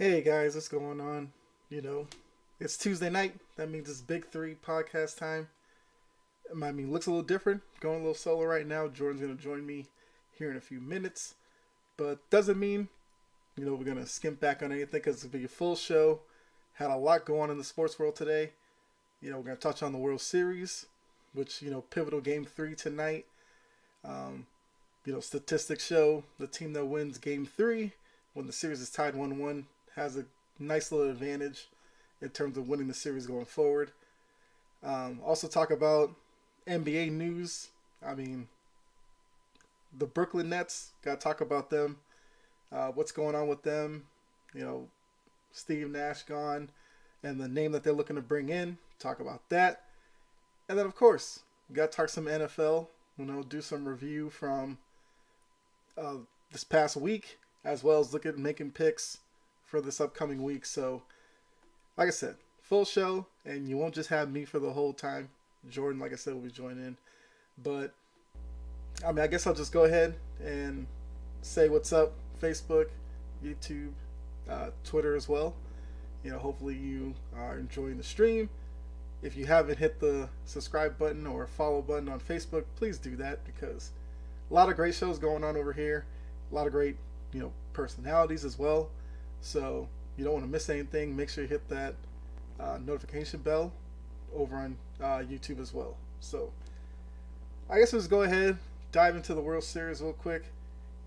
Hey guys, what's going on? You know, it's Tuesday night. That means it's Big Three podcast time. I mean, looks a little different. Going a little solo right now. Jordan's gonna join me here in a few minutes, but doesn't mean we're gonna skimp back on anything because it's gonna be a full show. Had a lot going on in the sports world today. We're gonna touch on the World Series, which pivotal Game Three tonight. Um, Statistics show the team that wins Game Three when the series is tied 1-1 has a nice little advantage in terms of winning the series going forward. Also talk about NBA news. I mean, the Brooklyn Nets. Got to talk about them. What's going on with them? You know, Steve Nash gone, and the name that they're looking to bring in. Talk about that, and then of course we got to talk some NFL. Do some review from uh, this past week, as well as look at making picks for this upcoming week. So, like I said, full show, and you won't just have me for the whole time. Jordan, like I said, will be joining in. But, I mean, I guess I'll just go ahead and say what's up. Facebook, YouTube, Twitter as well. Hopefully you are enjoying the stream. If you haven't hit the subscribe button or follow button on Facebook, please do that because a lot of great shows going on over here. A lot of great, personalities as well. So you don't want to miss anything. Make sure you hit that notification bell over on YouTube as well. So I guess let's go ahead, dive into the World Series real quick,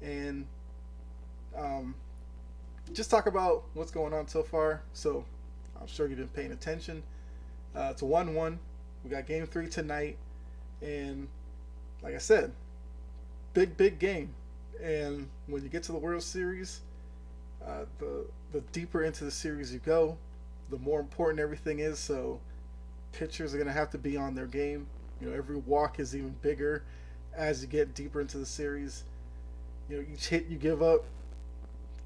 and just talk about what's going on so far. So I'm sure you've been paying attention. It's a 1-1. We got Game 3 tonight, and like I said, big game. And when you get to the World Series, the deeper into the series you go, the more important everything is. So pitchers are going to have to be on their game. Every walk is even bigger as you get deeper into the series. Each hit you give up,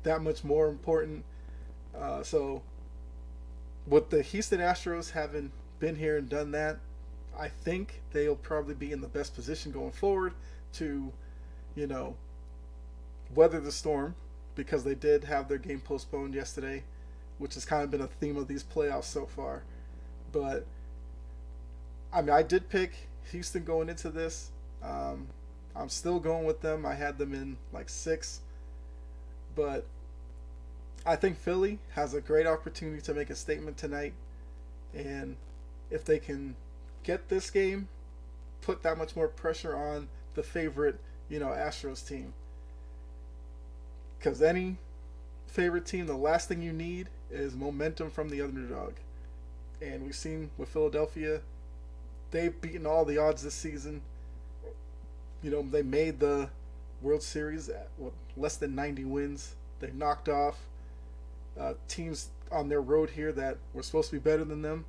that much more important. So with the Houston Astros having been here and done that, I think they'll probably be in the best position going forward to, weather the storm because they did have their game postponed yesterday, which has kind of been a theme of these playoffs so far. But I mean, I did pick Houston going into this. I'm still going with them. I had them in like 6, but I think Philly has a great opportunity to make a statement tonight, and if they can get this game, put that much more pressure on the favorite, Astros team. Because any favorite team, the last thing you need is momentum from the underdog. And we've seen with Philadelphia, they've beaten all the odds this season. They made the World Series at less than 90 wins. They knocked off teams on their road here that were supposed to be better than them.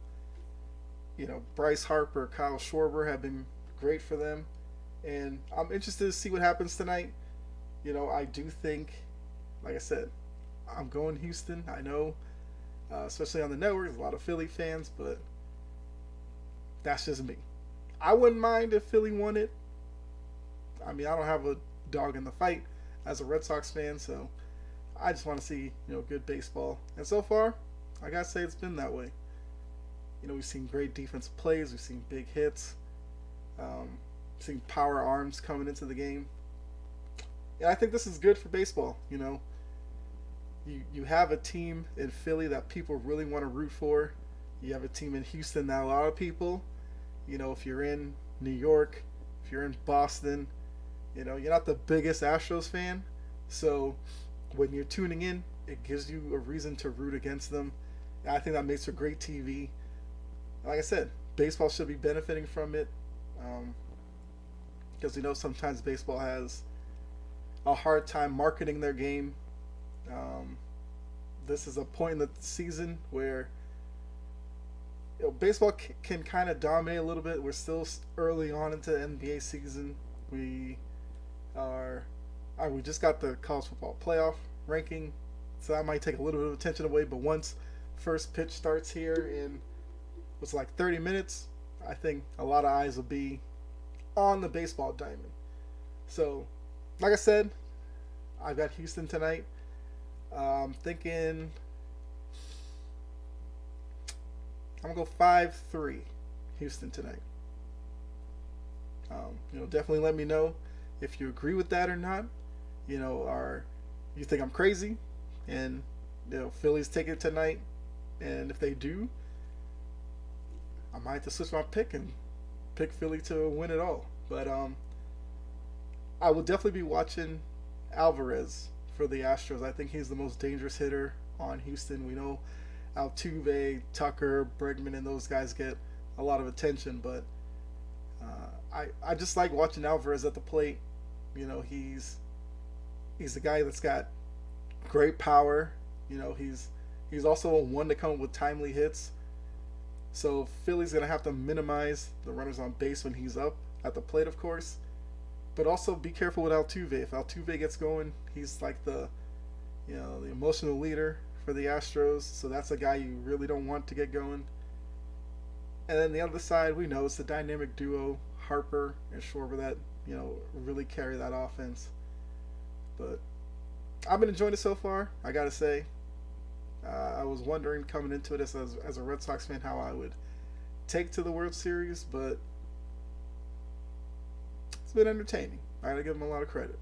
Bryce Harper, Kyle Schwarber have been great for them. And I'm interested to see what happens tonight. I do think, like I said, I'm going Houston. I know, especially on the network, there's a lot of Philly fans, but that's just me. I wouldn't mind if Philly won it. I mean, I don't have a dog in the fight as a Red Sox fan, so I just want to see, good baseball. And so far, I gotta say it's been that way. We've seen great defensive plays, we've seen big hits, seen power arms coming into the game. And I think this is good for baseball. You have a team in Philly that people really want to root for. You have a team in Houston that a lot of people, if you're in New York, if you're in Boston, you're not the biggest Astros fan. So when you're tuning in, it gives you a reason to root against them. And I think that makes for great TV. Like I said, baseball should be benefiting from it. Because sometimes baseball has a hard time marketing their game. This is a point in the season where baseball can kind of dominate a little bit. We're still early on into the NBA season. We just got the college football playoff ranking, so that might take a little bit of attention away. But once first pitch starts here in what's like 30 minutes, I think a lot of eyes will be on the baseball diamond. So, like I said, I've got Houston tonight. I'm thinking I'm gonna go 5-3, Houston tonight. Definitely let me know if you agree with that or not. Are you think I'm crazy, and Phillies take it tonight, and if they do, I might have to switch my pick and pick Philly to win it all. But I will definitely be watching Alvarez for the Astros. I think he's the most dangerous hitter on Houston. We know Altuve, Tucker, Bregman, and those guys get a lot of attention, but I just like watching Alvarez at the plate. He's a guy that's got great power. He's also one to come up with timely hits. So Philly's gonna have to minimize the runners on base when he's up at the plate, of course. But also be careful with Altuve. If Altuve gets going, he's like the emotional leader for the Astros. So that's a guy you really don't want to get going. And then the other side, we know it's the dynamic duo Harper and Schwarber that really carry that offense. But I've been enjoying it so far. I gotta say, I was wondering coming into it as a Red Sox fan how I would take to the World Series, but it's been entertaining. I gotta give them a lot of credit.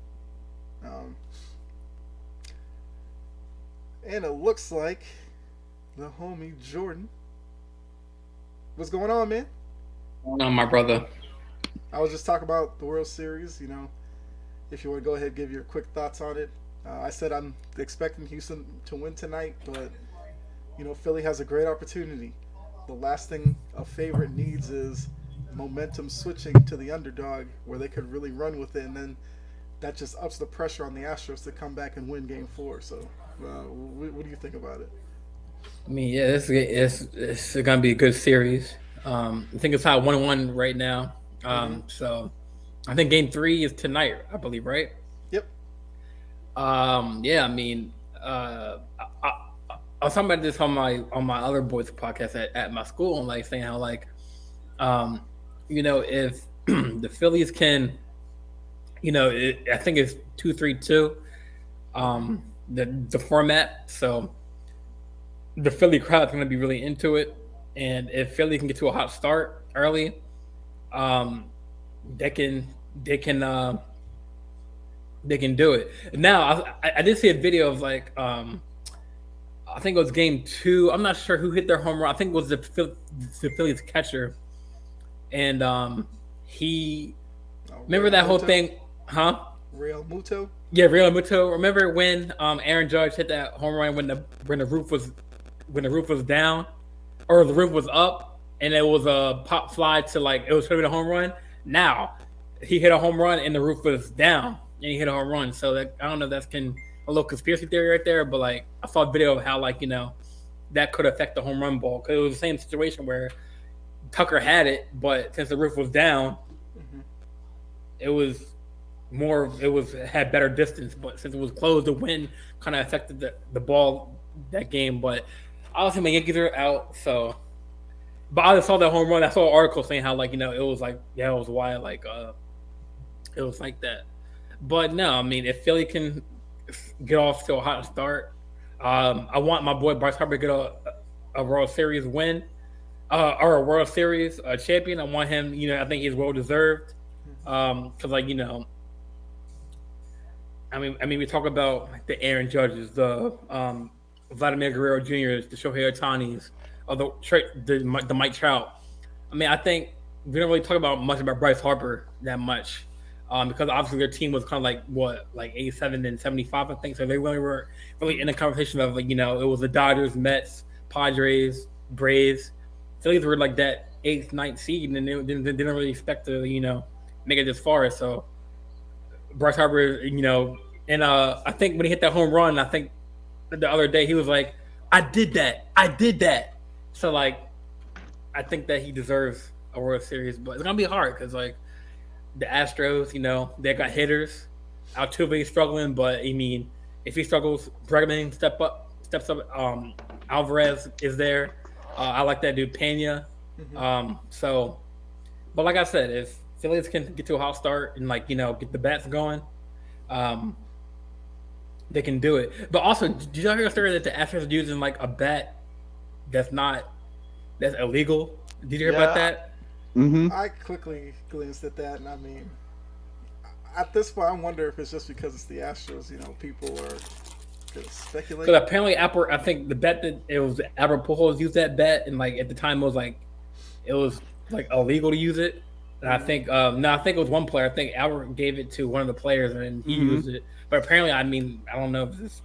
And it looks like the homie Jordan. What's going on, man? No, my brother. I was just talking about the World Series. If you want to go ahead and give your quick thoughts on it. I said I'm expecting Houston to win tonight, but Philly has a great opportunity. The last thing a favorite needs is momentum switching to the underdog, where they could really run with it, and then that just ups the pressure on the Astros to come back and win Game 4. So, what do you think about it? I mean, yeah, it's gonna be a good series. I think it's how 1-1 right now. So I think Game 3 is tonight, I believe, right? Yep. Yeah, I mean, I was talking about this on my other boys podcast at my school, and like saying how if the Phillies can, I think it's 2-3-2, the format. So the Philly crowd's going to be really into it, and if Philly can get to a hot start early, they can they can uh, they can do it. Now I did see a video of I think it was Game 2. I'm not sure who hit their home run. I think it was the Phillies catcher, and he remember that whole thing, huh? Realmuto. Yeah, Real Muto. Remember when Aaron Judge hit that home run when the roof was down, or the roof was up, and it was a pop fly to it was going to be a home run. Now he hit a home run and the roof was down, and he hit a home run. So I don't know if that's a little conspiracy theory right there, but I saw a video of how that could affect the home run ball, because it was the same situation where Tucker had it, but since the roof was down, Mm-hmm. it was had better distance, but since it was closed, the wind kind of affected the ball that game. But obviously my Yankees are out, so but I just saw that home run. I saw an article saying how it was it was why it was like that. But no, I mean if Philly can get off to a hot start, I want my boy Bryce Harper to get a World Series win, or a World Series champion. I want him. I think he's well deserved. Because I mean, we talk about the Aaron Judges, the Vladimir Guerrero Jr.'s, the Shohei Ohtani's, or the Mike Trout. I mean, I think we don't really talk much about Bryce Harper that much, because obviously their team was kind of like 87 and 75, I think. So they really were really in the conversation of it was the Dodgers, Mets, Padres, Braves. Phillies were like that 8th, 9th seed, and they didn't really expect to make it this far. So Bryce Harper, and I think when he hit that home run, I think the other day he was like, I did that. So I think that he deserves a World Series, but it's gonna be hard because the Astros, they got hitters. Altuve struggling, but I mean, if he struggles, Bregman steps up. Alvarez is there. I like that dude Pena. Mm-hmm. But like I said, if Phillies can get to a hot start and get the bats going, um, they can do it. But also, did y'all hear a story that the Astros are using a bat that's not that's illegal. Did you hear about Yeah. that? Mm-hmm. I quickly glanced at that, and I mean, at this point, I wonder if it's just because it's the Astros. People are gonna speculate. Because apparently, Apple, I think the bet that it was Albert Pujols used that bet, and like at the time it was like illegal to use it. And I think no, I think it was one player. I think Albert gave it to one of the players, and he Mm-hmm. used it. But apparently, I mean, I don't know if it's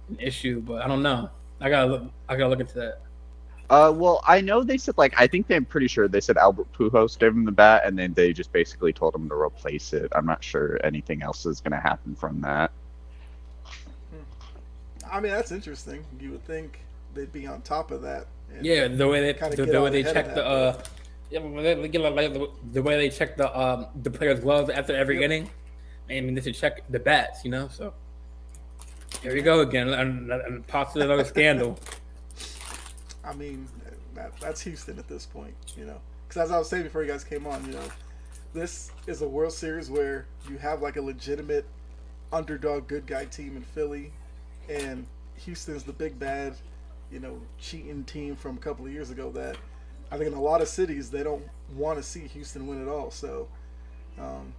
an issue, but I don't know. I gotta look into that. Well, I know they said like I think they're pretty sure they said Albert Pujols gave him the bat, and then they just basically told him to replace it. I'm not sure anything else is gonna happen from that. I mean, that's interesting. You would think they'd be on top of that and Yeah, kind of get the way out they ahead of check that. the yeah, the way they check the players' gloves after every Yep. inning. I mean, they should check the bats, you know. So here we go again, and possibly another scandal. I mean, that's Houston at this point. Because as I was saying before you guys came on, this is a World Series where you have like a legitimate underdog good guy team in Philly, and Houston's the big bad, cheating team from a couple of years ago that I think in a lot of cities they don't want to see Houston win at all. So um,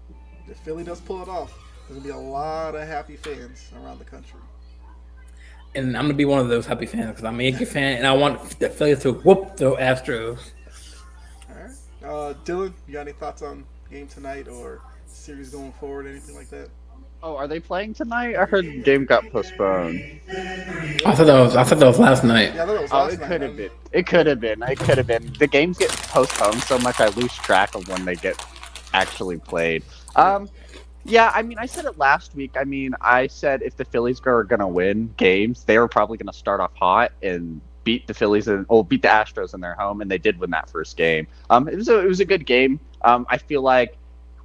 if Philly does pull it off, there's gonna be a lot of happy fans around the country. And I'm gonna be one of those happy fans because I'm a Yankee fan, and I want the Phillies to whoop the Astros. All right, Dylan, you got any thoughts on game tonight or series going forward, anything like that? Oh, are they playing tonight? I heard the game got postponed. I thought that was last night. Yeah, I thought it was Oh, last it night. could have been. It could have been. It could have been. The games get postponed so much I lose track of when they get actually played. Yeah, I mean, I said it last week. I mean, I said if the Phillies are gonna win games, they were probably gonna start off hot and beat the Phillies and beat the Astros in their home, and they did win that first game. It was a good game. I feel like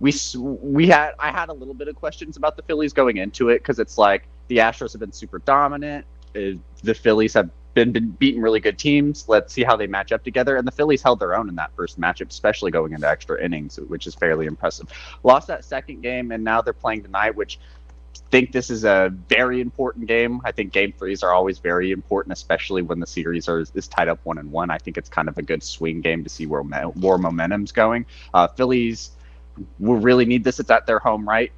I had a little bit of questions about the Phillies going into it because it's like the Astros have been super dominant. The Phillies have been beating really good teams. Let's see how they match up together. And the Phillies held their own in that first matchup, especially going into extra innings, which is fairly impressive. Lost that second game, and now they're playing tonight, which think this is a very important game. I think game threes are always very important, especially when the series is tied up 1-1. I think it's kind of a good swing game to see where momentum's going. Phillies will really need this. It's at their home, right?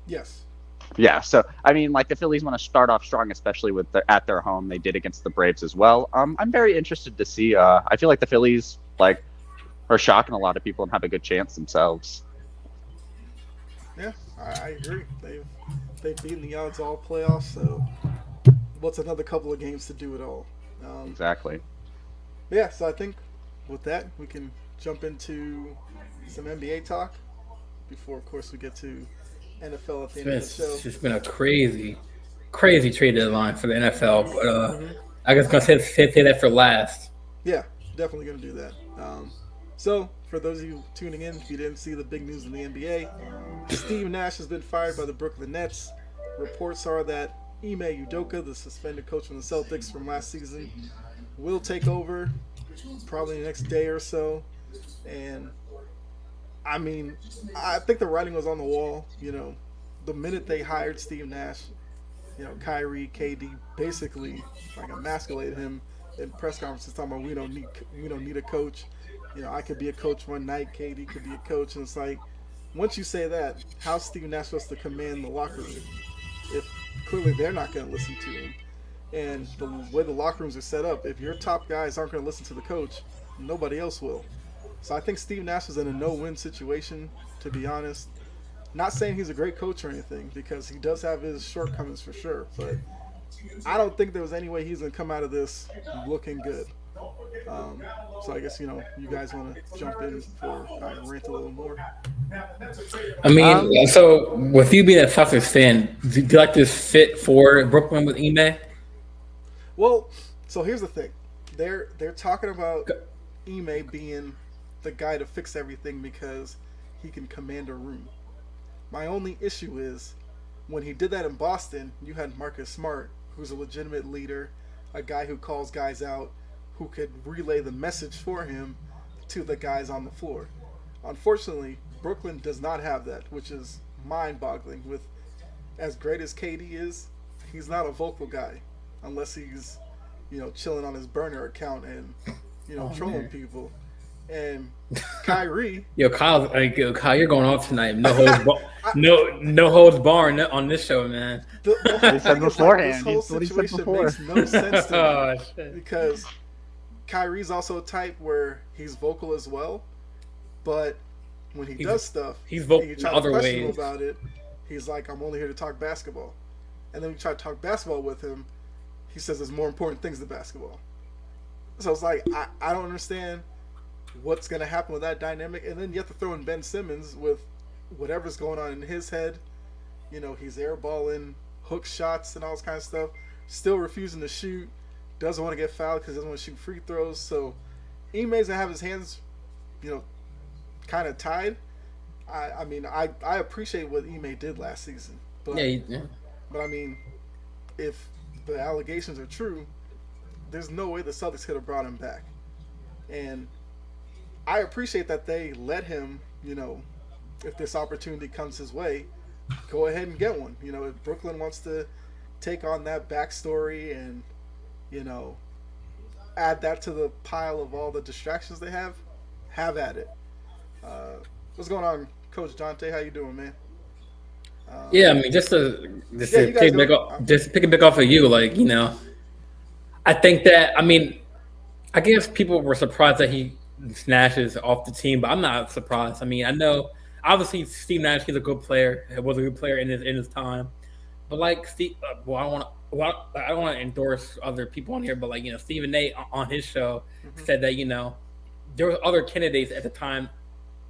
Yes. Yeah, so I mean, like the Phillies want to start off strong, especially at their home. They did against the Braves as well. I'm very interested to see. I feel like the Phillies are shocking a lot of people and have a good chance themselves. Yeah, I agree. They've beaten the odds all playoffs. So what's another couple of games to do it all? Exactly. Yeah, so I think with that we can jump into some NBA talk before, of course, we get to NFL at the end of the show. It's just been a crazy trade deadline for the NFL. But Mm-hmm. I guess I'm gonna say that for last. Yeah, definitely going to do that. So, for those of you tuning in, if you didn't see the big news in the NBA, Steve Nash has been fired by the Brooklyn Nets. Reports are that Ime Udoka, the suspended coach from the Celtics from last season, will take over probably the next day or so. And, I mean, I think the writing was on the wall. The minute they hired Steve Nash, Kyrie, KD basically emasculated him in press conferences talking about we don't need a coach. I could be a coach one night, KD could be a coach, and it's like once you say that, how's Steve Nash supposed to command the locker room if clearly they're not going to listen to him? And the way the locker rooms are set up, if your top guys aren't going to listen to the coach, nobody else will. So I think Steve Nash is in a no-win situation, to be honest. Not saying he's a great coach or anything, because he does have his shortcomings for sure, but I don't think there was any way he's going to come out of this looking good. So I guess, you guys want to jump in before I rant a little more. I mean, so with you being a Celtics fan, do you like this fit for Brooklyn with Ime? Well, so here's the thing. They're talking about Ime being the guy to fix everything because he can command a room. My only issue is when he did that in Boston, you had Marcus Smart, who's a legitimate leader, a guy who calls guys out, who could relay the message for him to the guys on the floor. Unfortunately, Brooklyn does not have that, which is mind-boggling. With as great as KD is, he's not a vocal guy unless he's, chilling on his burner account and trolling man. people. And Kyrie, Kyle, you're going off tonight. No holds, I, no holds barred on this show, man. the He whole said thing is, beforehand. this whole That's what he said situation before. makes no sense to me. Oh, shit. Because Kyrie's also a type where he's vocal as well, but when he does stuff, he's vocal and you in try other to question him ways. about it, he's like, "I'm only here to talk basketball," and then we try to talk basketball with him, he says there's more important things than basketball. So it's like I don't understand what's gonna happen with that dynamic, and then you have to throw in Ben Simmons with whatever's going on in his head. He's airballing hook shots and all this kind of stuff, still refusing to shoot. Doesn't want to get fouled because he doesn't want to shoot free throws. So Ime's gonna have his hands, kind of tied. I mean, I appreciate what Ime did last season, but Yeah. but I mean, if the allegations are true, there's no way the Celtics could have brought him back. And I appreciate that they let him, if this opportunity comes his way, go ahead and get one. If Brooklyn wants to take on that backstory and add that to the pile of all the distractions they have at it. What's going on, Coach Dante? How you doing, man? Yeah, I mean, just to you guys pick a bit off of you, I think that, I mean, I guess people were surprised that he snatches off the team, but I'm not surprised. I mean, I know obviously Steve Nash, he's a good player. He was a good player in his time, but Steve, I don't want to endorse other people on here, but Stephen A on his show said that there were other candidates at the time,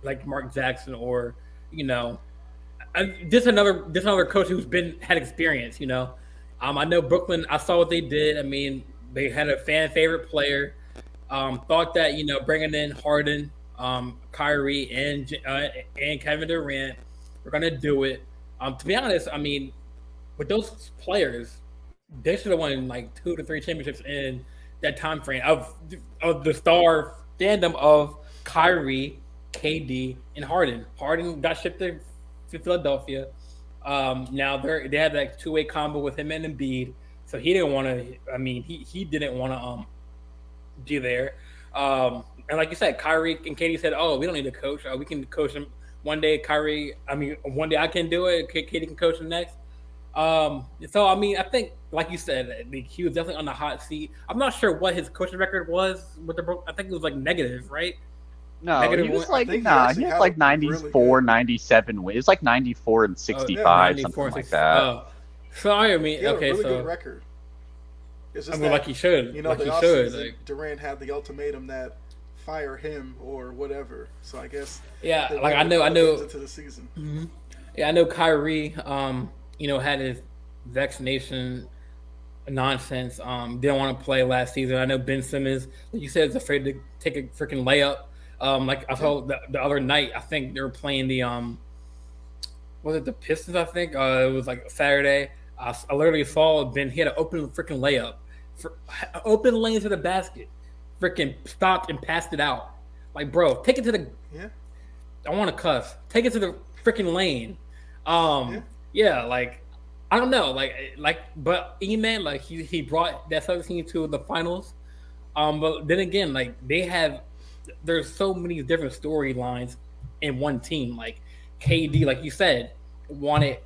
like Mark Jackson or just another coach who's had experience. I know Brooklyn. I saw what they did. I mean, they had a fan favorite player. Thought that bringing in Harden, Kyrie, and Kevin Durant were gonna do it. To be honest, I mean, with those players, they should have won 2 to 3 championships in that time frame of the star fandom of Kyrie, KD, and Harden. Harden got shipped to Philadelphia. Now they had that two-way combo with him and Embiid, so he didn't want to. I mean, he didn't want to be there. And like you said, Kyrie and KD said, "Oh, we don't need a coach. We can coach him one day." One day I can do it. KD can coach him next. So I mean, I think, like you said, he was definitely on the hot seat. I'm not sure what his coaching record was with the Brooklyn. I think it was negative, right? No, Negative he was one. he actually had had a 94, 97 wins. It was 94 and 65, 94, something like that. Oh. So I mean, He had okay, a really so good record. It's I just mean, that, like he should, the like he should. offseason, Durant had the ultimatum that fire him or whatever. So I guess Yeah, they I went know into the season. Mhm. Yeah, I know Kyrie, had his vaccination nonsense. Didn't want to play last season. I know Ben Simmons, like you said, is afraid to take a freaking layup. Like I saw the other night, I think they were playing the was it the Pistons? I think it was Saturday. I literally saw Ben. He had an open freaking layup, open lane to the basket. Freaking stopped and passed it out. Bro, take it to the. Yeah. I want to cuss. Take it to the freaking lane. Yeah, I don't know, but Ime, he brought that Celtics team to the finals. But then again, there's so many different storylines in one team. KD, like you said, wanted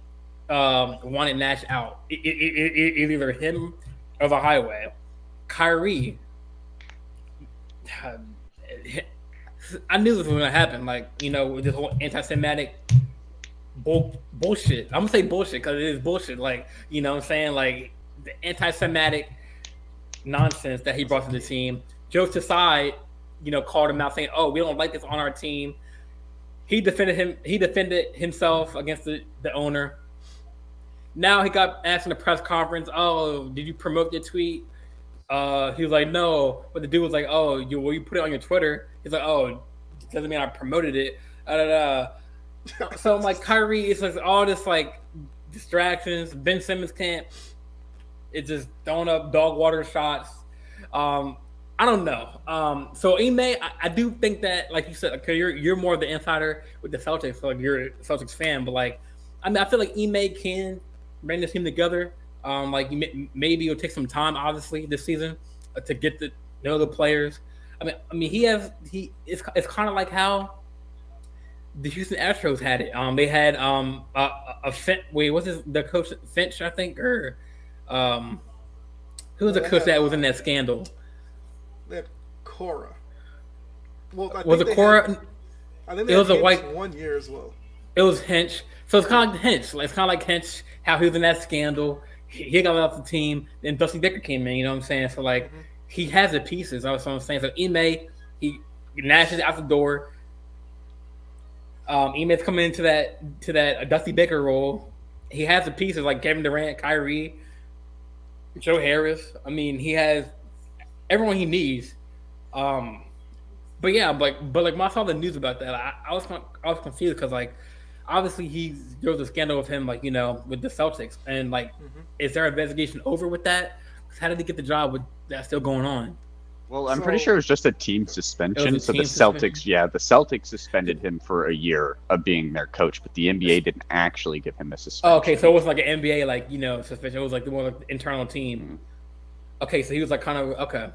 Nash out. Either him or the highway. Kyrie, I knew this was gonna happen. This whole anti-Semitic bullshit. I'm gonna say bullshit because it is bullshit. What I'm saying, the anti-Semitic nonsense that he brought to the team. Joe Tsai, called him out saying, "Oh, we don't like this on our team." He defended him. He defended himself against the owner. Now he got asked in a press conference, "Oh, did you promote your tweet?" He was like, "No." But the dude was like, "Oh, you put it on your Twitter?" He's like, "Oh, doesn't mean I promoted it." So I'm Kyrie, it's all this distractions. Ben Simmons can't. It's just throwing up dog water shots. I don't know. So Ime, I do think that, like you said, okay, you're more of the insider with the Celtics, so you're a Celtics fan. But I feel like Ime can bring this team together. Maybe it'll take some time, obviously, this season. to get to know the players. I mean, it's kind of like how the Houston Astros had it. They had what's the coach Finch, I think, or who was the coach that was in that scandal? They had Cora. Well, Was it Cora? I think it was a white 1 year as well. It was Hinch. So it's kind of like Hinch. It's kind of like Hinch, how he was in that scandal. He got off the team. Then Dusty Baker came in. You know what I'm saying? So like he has the pieces. That's what I'm saying. So Ime, he Nash out the door. Ime's coming into that Dusty Baker role. He has the pieces like Kevin Durant, Kyrie, Joe Harris. I mean, he has everyone he needs. But yeah, but like when I saw the news about that, I was confused because like obviously there was a scandal with him, like, you know, with the Celtics, and like is there an investigation over with that? How did he get the job with that still going on? Well, I'm pretty sure it was just a team suspension. So the suspension? The Celtics suspended him for a year of being their coach, but the NBA didn't actually give him a suspension. Oh, okay, so it was like an NBA, like, you know, suspension. It was like the more like internal team. Okay, so he was like kind of okay.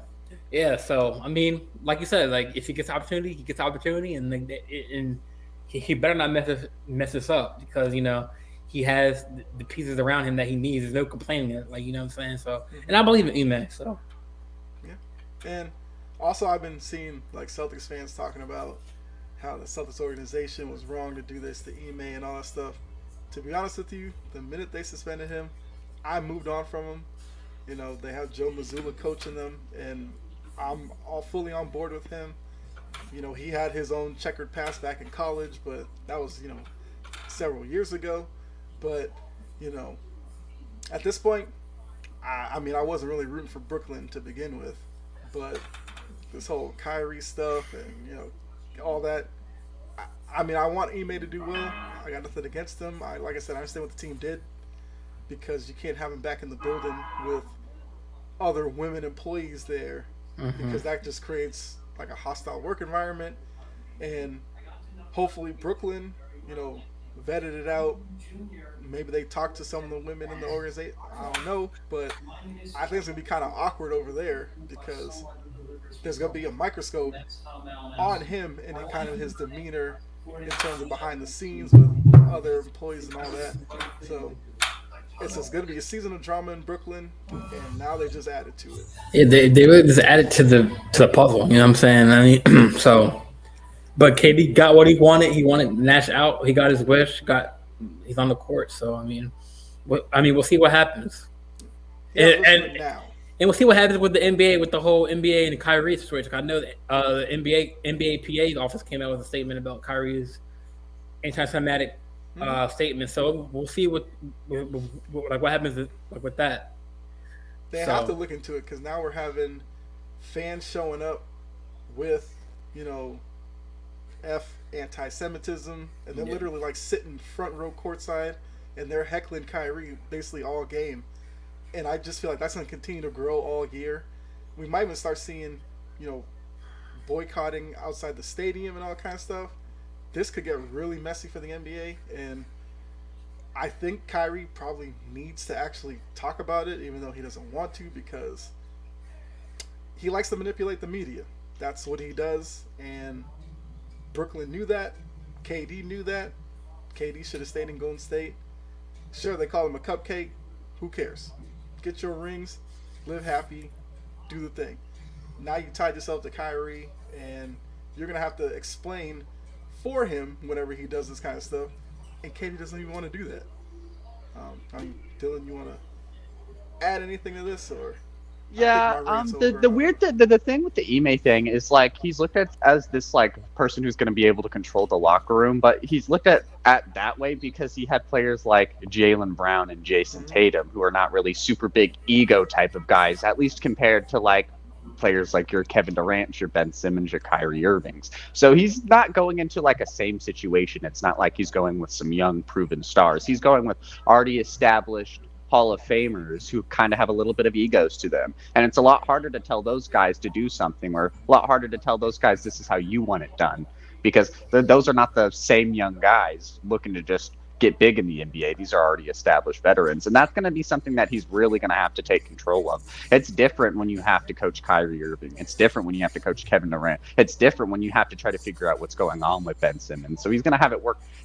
Yeah, so I mean, like you said, like if he gets opportunity, he gets opportunity, and he better not mess this up because, you know, he has the pieces around him that he needs. There's no complaining, like, you know what I'm saying. So, and I believe in Ime. So, yeah, and also I've been seeing like Celtics fans talking about how the Celtics organization was wrong to do this to Ime and all that stuff. To be honest with you, the minute they suspended him, I moved on from him. You know, they have Joe Mazzulla coaching them, and I'm all fully on board with him. You know, he had his own checkered past back in college, but that was, you know, several years ago. But, you know, at this point, I mean, I wasn't really rooting for Brooklyn to begin with. But this whole Kyrie stuff and, you know, all that, I mean, I want Ime to do well. I got nothing against him. Like I said, I understand what the team did because you can't have him back in the building with other women employees there because that just creates like a hostile work environment. And hopefully Brooklyn, you know, vetted it out. Maybe they talked to some of the women in the organization. I don't know, but I think it's gonna be kind of awkward over there because there's gonna be a microscope on him and kind of his demeanor in terms of behind the scenes with other employees and all that. So it's just going to be a season of drama in Brooklyn, and now they just added to it. Yeah, they really just added to the puzzle. You know what I'm saying? I mean, so, but KD got what he wanted. He wanted Nash out. He got his wish. He's on the court. So I mean, we'll see what happens. And we'll see what happens with the NBA, with the whole NBA and the Kyrie situation. I know that the NBA PA's office came out with a statement about Kyrie's anti-Semitic statement. So we'll see what happens with that. They have to look into it because now we're having fans showing up with, you know, anti-Semitism, and they're literally like sitting front row courtside, and they're heckling Kyrie basically all game. And I just feel like that's going to continue to grow all year. We might even start seeing, you know, boycotting outside the stadium and all kind of stuff. This could get really messy for the NBA, and I think Kyrie probably needs to actually talk about it, even though he doesn't want to, because he likes to manipulate the media. That's what he does, and Brooklyn knew that. KD knew that. KD should have stayed in Golden State. Sure, they call him a cupcake. Who cares? Get your rings, live happy, do the thing. Now you tied yourself to Kyrie, and you're going to have to explain for him whenever he does this kind of stuff, and KD doesn't even want to do that. Dylan, you want to add anything to this, or? Yeah, the thing with the Ime thing is like he's looked at as this like person who's going to be able to control the locker room, but he's looked at that way because he had players like Jaylen Brown and Jason Tatum who are not really super big ego type of guys, at least compared to like players like your Kevin Durant, your Ben Simmons, your Kyrie Irvings. So he's not going into like a same situation. It's not like he's going with some young proven stars. He's going with already established Hall of Famers who kind of have a little bit of egos to them. And it's a lot harder to tell those guys to do something, or a lot harder to tell those guys this is how you want it done, because those are not the same young guys looking to just get big in the NBA. These are already established veterans, and that's going to be something that he's really going to have to take control of. It's different when you have to coach Kyrie Irving. It's different when you have to coach Kevin Durant. It's different when you have to try to figure out what's going on with Ben Simmons. So he's going to have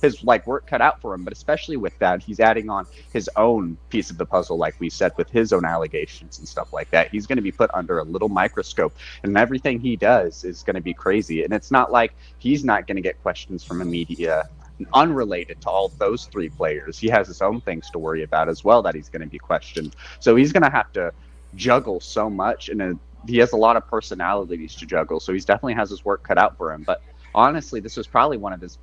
his work cut out for him. But especially with that, he's adding on his own piece of the puzzle, like we said, with his own allegations and stuff like that. He's going to be put under a little microscope, and everything he does is going to be crazy. And it's not like he's not going to get questions from the media unrelated to all those three players. He has his own things to worry about as well that he's going to be questioned. So he's going to have to juggle so much, and he has a lot of personalities to juggle. So he definitely has his work cut out for him. But honestly, this was probably one of his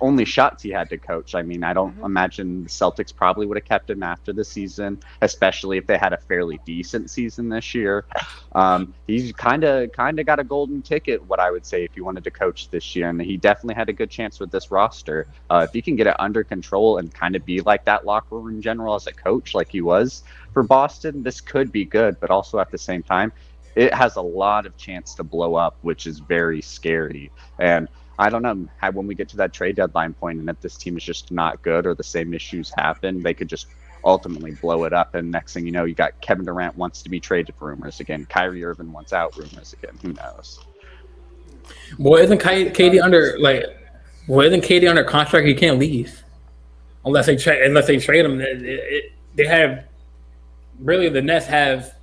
only shots he had to coach. I mean, I don't imagine the Celtics probably would have kept him after the season, especially if they had a fairly decent season this year. He's kind of got a golden ticket, what I would say, if he wanted to coach this year, and he definitely had a good chance with this roster. If he can get it under control and kind of be like that locker room general as a coach, like he was for Boston, this could be good. But also at the same time, it has a lot of chance to blow up, which is very scary. And I don't know, when we get to that trade deadline point, and if this team is just not good or the same issues happen, they could just ultimately blow it up. And next thing you know, you got Kevin Durant wants to be traded for rumors again. Kyrie Irving wants out rumors again. Who knows? Well, isn't KD under contract? He can't leave unless they trade him. They have really, the Nets have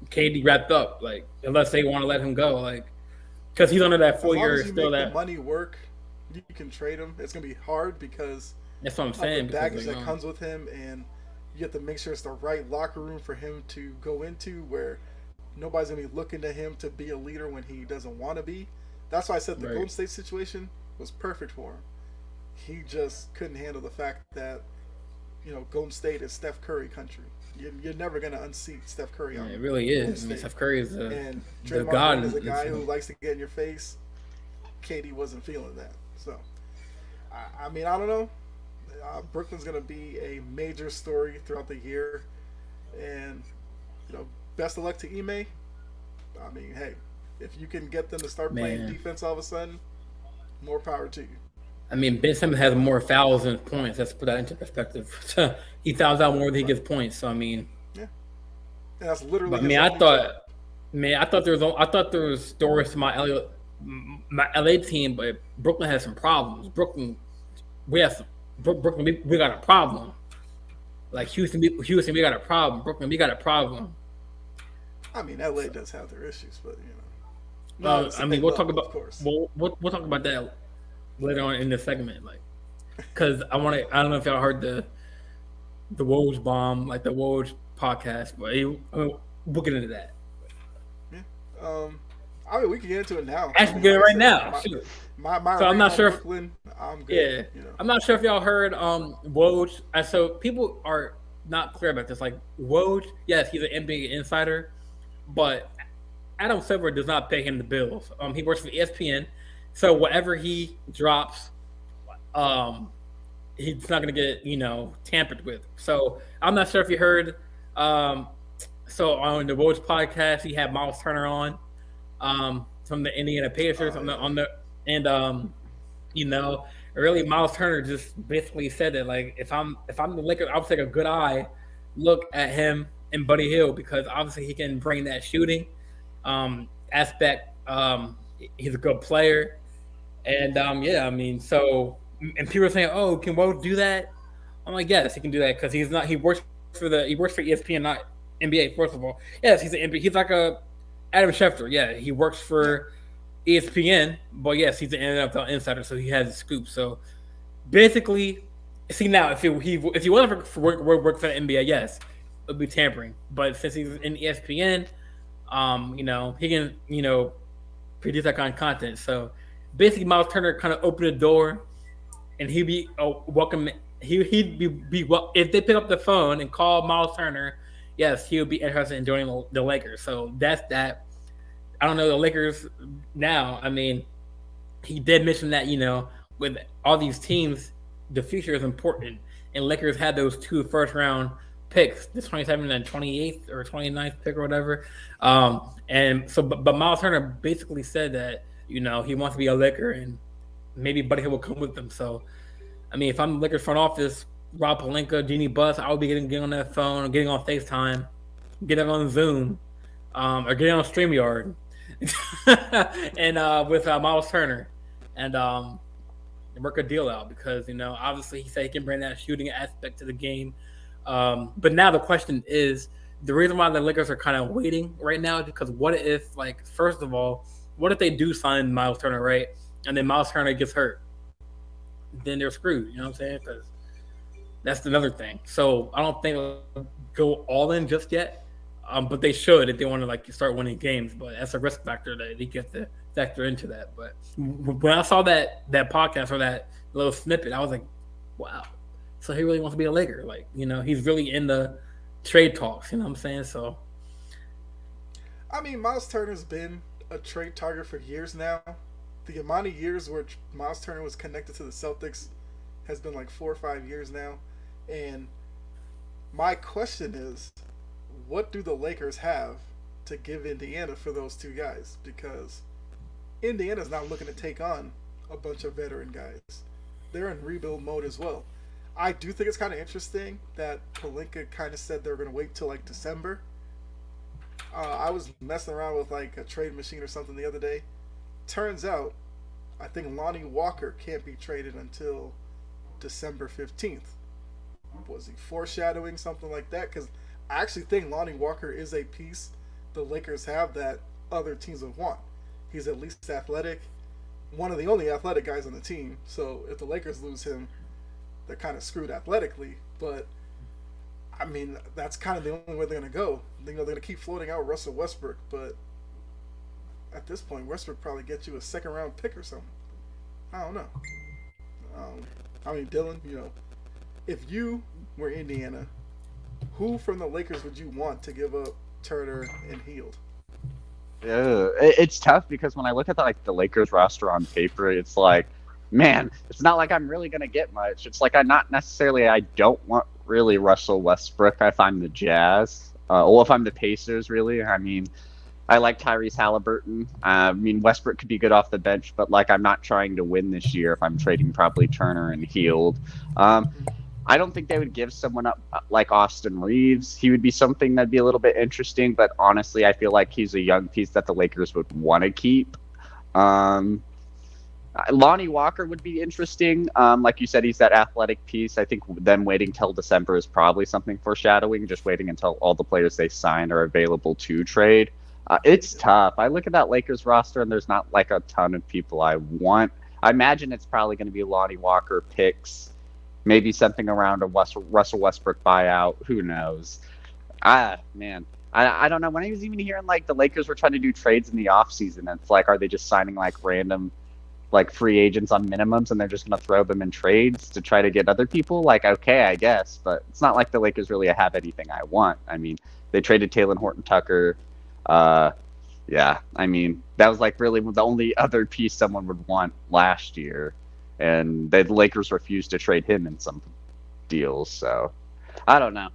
KD wrapped up, like, unless they want to let him go, like. Because he's under that 4 year, still that the money work, you can trade him. It's gonna be hard because that's what I'm saying. The baggage that comes with him, and you have to make sure it's the right locker room for him to go into, where nobody's gonna be looking to him to be a leader when he doesn't want to be. That's why I said the Golden State situation was perfect for him. He just couldn't handle the fact that, Golden State is Steph Curry country. You're never going to unseat Steph Curry. It really is. I mean, Steph Curry is the god. Is a guy who likes to get in your face. KD wasn't feeling that. So, I mean, I don't know. Brooklyn's going to be a major story throughout the year. And, best of luck to Ime. I mean, hey, if you can get them to start playing defense all of a sudden, more power to you. I mean, Ben Simmons has more fouls than points. Let's put that into perspective. He fouls out more than he gets points. So I mean, yeah, and that's literally. But I thought there was stories to my LA team, but Brooklyn has some problems. Brooklyn, we got a problem. Like Houston, we got a problem. Brooklyn, we got a problem. I mean, LA does have their issues, but I mean, we'll talk about that later on in this segment, like, because I don't know if y'all heard the Woj bomb, like the Woj podcast, but we'll get into that. Yeah. I mean, we can get into it now. Actually, get it right now. So I'm not sure Brooklyn, I'm good. Yeah, I'm not sure if y'all heard Woj. So people are not clear about this. Like Woj, yes, he's an NBA insider, but Adam Silver does not pay him the bills. He works for ESPN. So whatever he drops, he's not going to get, tampered with. So I'm not sure if you heard. So on the Woj podcast, he had Miles Turner on, from the Indiana Pacers really Miles Turner just basically said that, like, if I'm the Lakers, I'll take a good eye look at him and Buddy Hield, because obviously he can bring that shooting aspect. He's a good player. And I mean, so, and people are saying, "Oh, can Woj do that?" I'm like, yes, he can do that, because he works for ESPN, not NBA. First of all, yes, he's an NBA. He's like a Adam Schefter. Yeah, he works for ESPN, but yes, he's an NFL insider, so he has a scoop. So basically, see, now if he wasn't work for the NBA, yes, it would be tampering. But since he's in ESPN, he can produce that kind of content. So basically, Miles Turner kind of opened the door, and he'd be welcome. He'd be if they pick up the phone and call Miles Turner, yes, he would be interested in joining the Lakers. So that's that. I don't know the Lakers now. I mean, he did mention that with all these teams, the future is important, and Lakers had those 2 first-round picks, the 27th and 28th or 29th pick or whatever. And so, but Miles Turner basically said that he wants to be a Laker, and maybe Buddy Hield will come with them. So I mean, if I'm Lakers front office, Rob Pelinka, Jeannie Buss, I would be getting on that phone, getting on FaceTime, getting on Zoom, or getting on StreamYard, and with Miles Turner, and work a deal out because obviously he said he can bring that shooting aspect to the game. But now the question is, the reason why the Lakers are kind of waiting right now is because what if, like, first of all, what if they do sign Miles Turner, right, and then Miles Turner gets hurt? Then they're screwed. You know what I'm saying? Because that's another thing. So I don't think they'll go all in just yet. But they should if they want to like start winning games. But that's a risk factor that they get to factor into that. But when I saw that podcast or that little snippet, I was like, wow. So he really wants to be a Laker. Like, he's really in the trade talks. You know what I'm saying? So, I mean, Miles Turner's been a trade target for years now. The amount of years where Miles Turner was connected to the Celtics has been like 4 or 5 years now. And my question is, what do the Lakers have to give Indiana for those two guys? Because Indiana's not looking to take on a bunch of veteran guys. They're in rebuild mode as well. I do think it's kind of interesting that Pelinka kind of said they were going to wait till like December. I was messing around with like a trade machine or something the other day. Turns out, I think Lonnie Walker can't be traded until December 15th. Was he foreshadowing something like that? Because I actually think Lonnie Walker is a piece the Lakers have that other teams would want. He's at least athletic. One of the only athletic guys on the team. So if the Lakers lose him, they're kind of screwed athletically. But, I mean, that's kind of the only way they're going to go. They're going to keep floating out Russell Westbrook, but at this point, Westbrook probably gets you a second-round pick or something. I don't know. I mean, Dylan, if you were Indiana, who from the Lakers would you want to give up Turner and Hield? It's tough because when I look at the Lakers roster on paper, it's like, man, it's not like I'm really going to get much. It's like I don't want really Russell Westbrook if I'm the Jazz. Or if I'm the Pacers, really. I mean, I like Tyrese Halliburton. I mean, Westbrook could be good off the bench, but like I'm not trying to win this year if I'm trading probably Turner and Hield. I don't think they would give someone up like Austin Reeves. He would be something that'd be a little bit interesting, but honestly, I feel like he's a young piece that the Lakers would want to keep. Lonnie Walker would be interesting. Like you said, he's that athletic piece. I think them waiting till December is probably something foreshadowing, just waiting until all the players they sign are available to trade. It's tough. I look at that Lakers roster, and there's not like a ton of people I want. I imagine it's probably going to be Lonnie Walker picks, maybe something around a Russell Westbrook buyout. Who knows? Man. I don't know. When I was even hearing like the Lakers were trying to do trades in the offseason, it's like, are they just signing like random like free agents on minimums and they're just going to throw them in trades to try to get other people? Like, okay, I guess. But it's not like the Lakers really have anything I want. I mean, they traded Talen Horton-Tucker. Yeah, I mean, that was like really the only other piece someone would want last year. And the Lakers refused to trade him in some deals. So I don't know.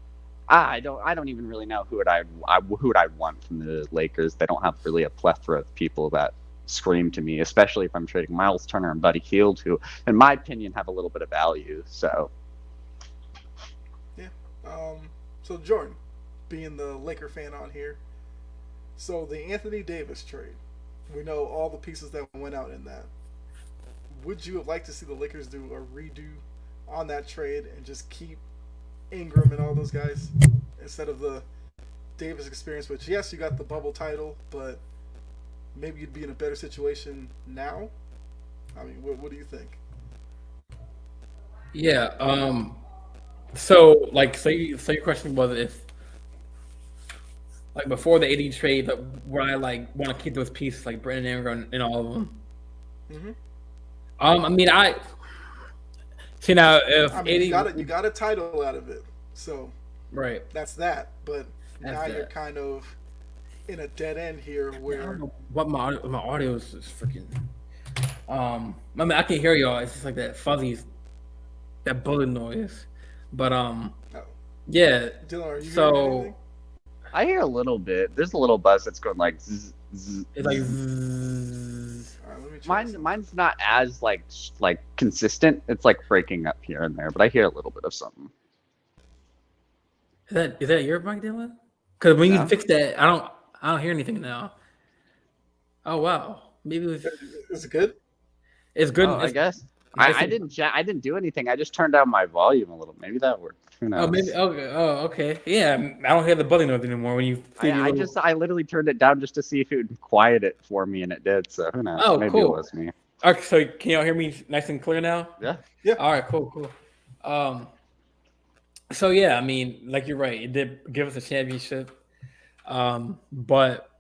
I don't even really know who would I want from the Lakers. They don't have really a plethora of people that scream to me, especially if I'm trading Miles Turner and Buddy Hield, who, in my opinion, have a little bit of value. So yeah. So Jordan, being the Laker fan on here, so the Anthony Davis trade, we know all the pieces that went out in that. Would you have liked to see the Lakers do a redo on that trade and just keep Ingram and all those guys instead of the Davis experience, which, yes, you got the bubble title, but maybe you'd be in a better situation now? I mean, what do you think? Yeah. So your question was if, like, before the AD trade, like, would I like want to keep those pieces like Brandon Ingram and all of them? Mm-hmm. I mean, I see now if I mean, AD, you got a title out of it, so right. that's that. But That's now that. you're kind of in a dead end here I where don't know what my audio is freaking. I mean, I can hear y'all. It's just like that fuzzy, that bullet noise. But yeah. Dylan, are you So- hearing anything? I hear a little bit. There's a little buzz that's going like zzz, zzz. It's like zzz. All right, let me Mine's not as like consistent. It's like breaking up here and there, but I hear a little bit of something. Is that your mic, Dylan? Because when No. you fix that, I don't hear anything now. Oh wow, maybe Is it good? it's good. Oh, I guess guess I didn't do anything. I just turned down my volume a little. Maybe that worked. Who knows? Oh, maybe. Okay. Oh, okay. Yeah, I don't hear the buzzing noise anymore when you. I literally turned it down just to see if it would quiet it for me, and it did. So who knows? Oh, Maybe cool. it was me. Okay, so can y'all hear me nice and clear now? Yeah. Yeah. All right. Cool. So yeah, I mean, like you're right. It did give us a championship, but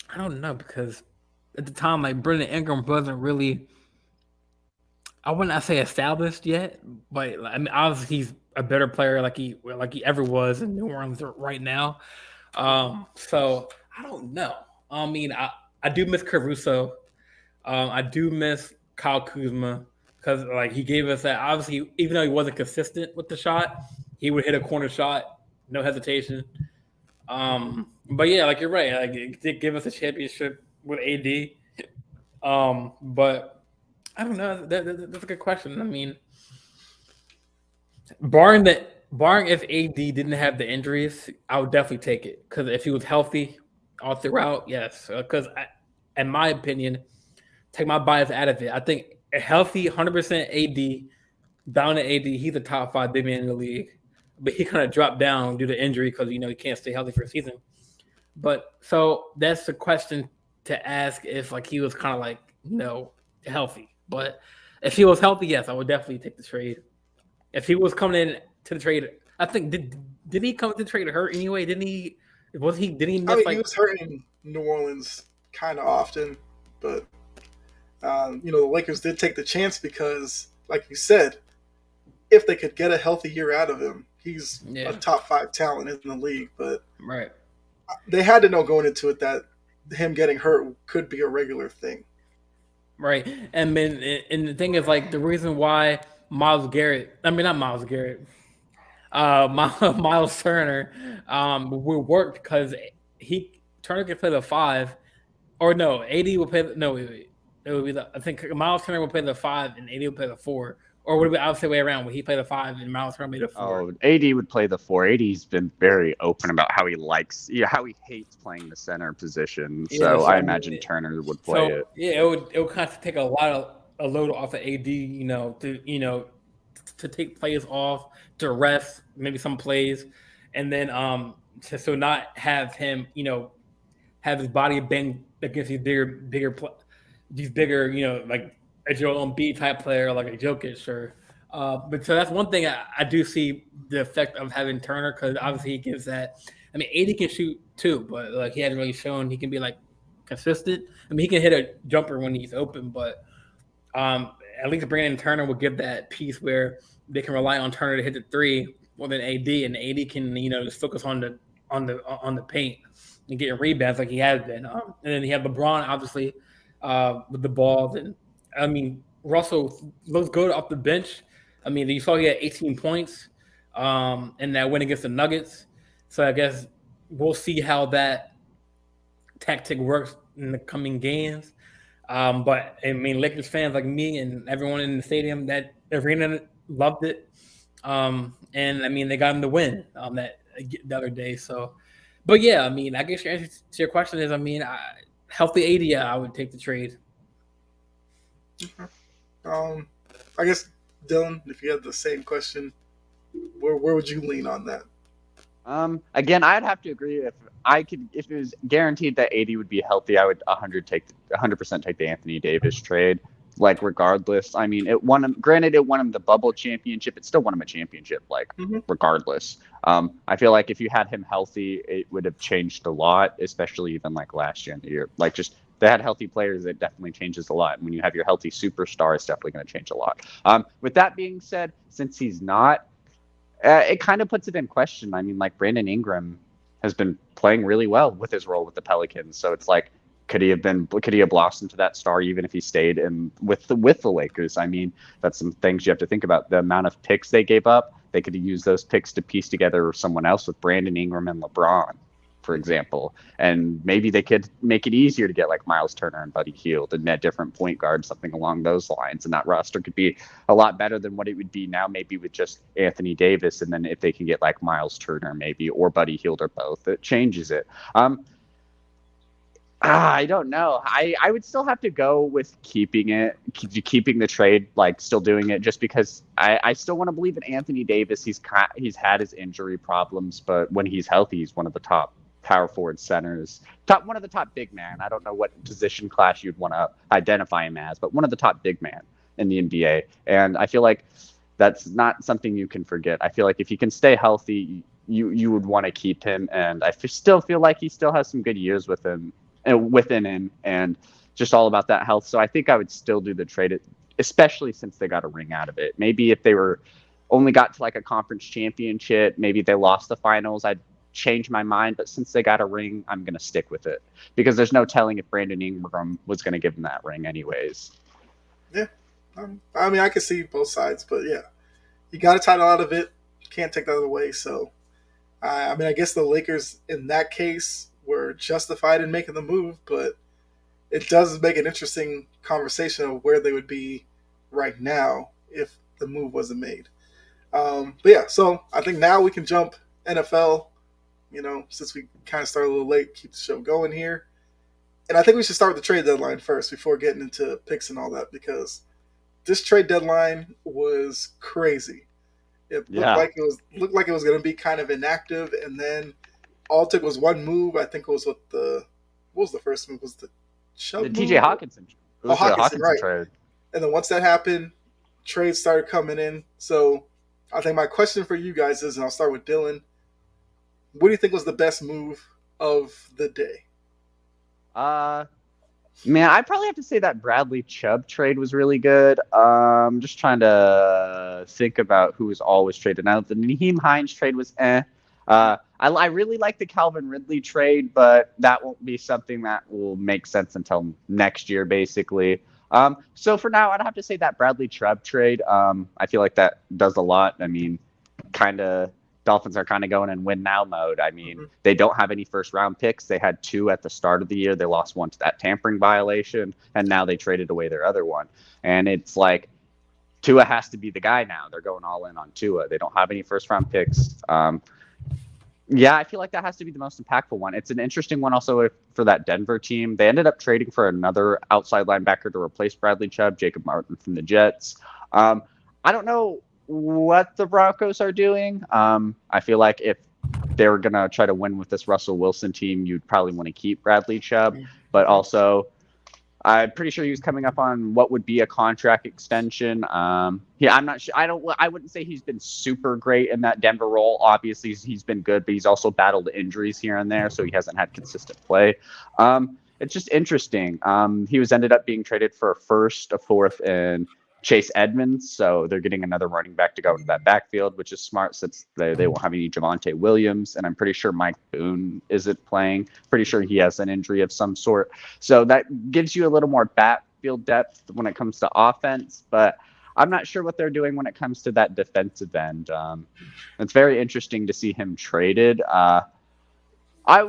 I don't know because at the time, like Brandon Ingram wasn't really. I wouldn't say established yet, but I mean, obviously he's a better player like he ever was in New Orleans right now. So I don't know. I mean, I do miss Caruso. I do miss Kyle Kuzma because like he gave us that. Obviously, even though he wasn't consistent with the shot, he would hit a corner shot, no hesitation. But yeah, like you're right. Like it did give us a championship with AD. But I don't know. That's a good question. I mean, barring if AD didn't have the injuries, I would definitely take it because if he was healthy all throughout, yes. Because in my opinion, take my bias out of it. I think a healthy 100% AD, down to AD, he's a top 5 big man in the league, but he kind of dropped down due to injury because he can't stay healthy for a season. But so that's the question to ask if like he was kind of like healthy. But if he was healthy, yes, I would definitely take the trade. If he was coming in to the trade, I think did he come to the trade hurt anyway? Did he miss, He was hurting New Orleans kind of often, but the Lakers did take the chance because, like you said, if they could get a healthy year out of him, he's a top 5 talent in the league. But right, they had to know going into it that him getting hurt could be a regular thing. Right, and the thing is, like, the reason why Miles Turner will work because Turner can play the 5, or no, AD will play. It would be I think Miles Turner will play the 5 and AD will play the 4, or would it be the opposite way around? Would he play the 5 and Miles Turner play the 4? Oh, AD would play the 4. AD's been very open about how he hates playing the center position. So I imagine Turner would play it. Yeah, it would kind of take a load off of AD, to take plays off, to rest maybe some plays, and then so not have him, have his body bang against these bigger, like a Joel Embiid type player, like a Jokic, or but so that's one thing I do see the effect of having Turner because obviously he gives that. I mean, AD can shoot too, but like he hasn't really shown he can be like consistent. I mean, he can hit a jumper when he's open, but at least Brandon Turner will give that piece where they can rely on Turner to hit the 3 more than AD, and AD can just focus on the paint and getting rebounds like he has been. And then you have LeBron obviously with the ball, and I mean Russell looks good off the bench. I mean, you saw he had 18 points in that win against the Nuggets. So I guess we'll see how that tactic works in the coming games. But I mean, Lakers fans like me and everyone in the stadium, that arena loved it. And I mean, they got him to win the other day. So, but yeah, I mean, I guess your answer to your question is, I mean, healthy AD, I would take the trade. I guess Dylan, if you had the same question, where would you lean on that? Again, I'd have to agree. If it was guaranteed that AD would be healthy, I would 100% take the Anthony Davis trade. Like, regardless, I mean, granted, it won him the bubble championship. It still won him a championship, regardless. I feel like if you had him healthy, it would have changed a lot, especially even like last year and the year. Like, just they had healthy players, it definitely changes a lot. And when you have your healthy superstar, it's definitely going to change a lot. With that being said, since he's not, it kind of puts it in question. I mean, like, Brandon Ingram has been playing really well with his role with the Pelicans. So it's like, could he have blossomed to that star even if he stayed with the Lakers? I mean, that's some things you have to think about. The amount of picks they gave up, they could have used those picks to piece together someone else with Brandon Ingram and LeBron. for example. And maybe they could make it easier to get like Miles Turner and Buddy Hield and a different point guard, something along those lines. And that roster could be a lot better than what it would be now, maybe with just Anthony Davis. And then if they can get like Miles Turner, maybe, or Buddy Hield or both, it changes it. I don't know. I would still have to go with keeping the trade, like still doing it, just because I still want to believe in Anthony Davis. He's had his injury problems, but when he's healthy, he's one of the top power forward centers, one of the top big man. I don't know what position class you'd want to identify him as, but one of the top big man in the NBA. And I feel like that's not something you can forget. I feel like if he can stay healthy, you would want to keep him. And I still feel like he still has some good years within him, and just all about that health. So I think I would still do the trade, especially since they got a ring out of it. Maybe if they only got to like a conference championship, maybe they lost the finals, I'd change my mind. But since they got a ring, I'm going to stick with it, because there's no telling if Brandon Ingram was going to give them that ring anyways. Yeah. I mean, I can see both sides, but yeah, you got a title out of it. Can't take that away. So, I mean, I guess the Lakers in that case were justified in making the move, but it does make an interesting conversation of where they would be right now if the move wasn't made. But yeah, so I think now we can jump NFL, since we kind of started a little late, keep the show going here. And I think we should start with the trade deadline first before getting into picks and all that, because this trade deadline was crazy. It looked like it was going to be kind of inactive, and then all it took was one move. I think it was what was the first move? Was the Chubb move? TJ Hawkinson. It was the Hawkinson, right. Trade. And then once that happened, trades started coming in. So I think my question for you guys is, and I'll start with Dylan, what do you think was the best move of the day? Man, I probably have to say that Bradley Chubb trade was really good. Just trying to think about who was always traded. Now, the Nyheim Hines trade was I really like the Calvin Ridley trade, but that won't be something that will make sense until next year, basically. So for now, I'd have to say that Bradley Chubb trade. I feel like that does a lot. I mean, Dolphins are kind of going in win now mode. I mean, They don't have any first round picks. They had 2 at the start of the year. They lost 1 to that tampering violation, and now they traded away their other one. And it's like, Tua has to be the guy now. They're going all in on Tua. They don't have any first round picks. Yeah, I feel like that has to be the most impactful one. It's an interesting one also for that Denver team. They ended up trading for another outside linebacker to replace Bradley Chubb, Jacob Martin from the Jets. I don't know what the Broncos are doing. I feel like if they were going to try to win with this Russell Wilson team, you'd probably want to keep Bradley Chubb. But also, I'm pretty sure he was coming up on what would be a contract extension. I'm not sure. I wouldn't say he's been super great in that Denver role. Obviously, he's been good, but he's also battled injuries here and there, so he hasn't had consistent play. It's just interesting. He ended up being traded for a first, a fourth, and Chase Edmonds. So they're getting another running back to go into that backfield, which is smart since they won't have any Javonte Williams. And I'm pretty sure Mike Boone isn't playing. Pretty sure he has an injury of some sort. So that gives you a little more backfield depth when it comes to offense. But I'm not sure what they're doing when it comes to that defensive end. It's very interesting to see him traded.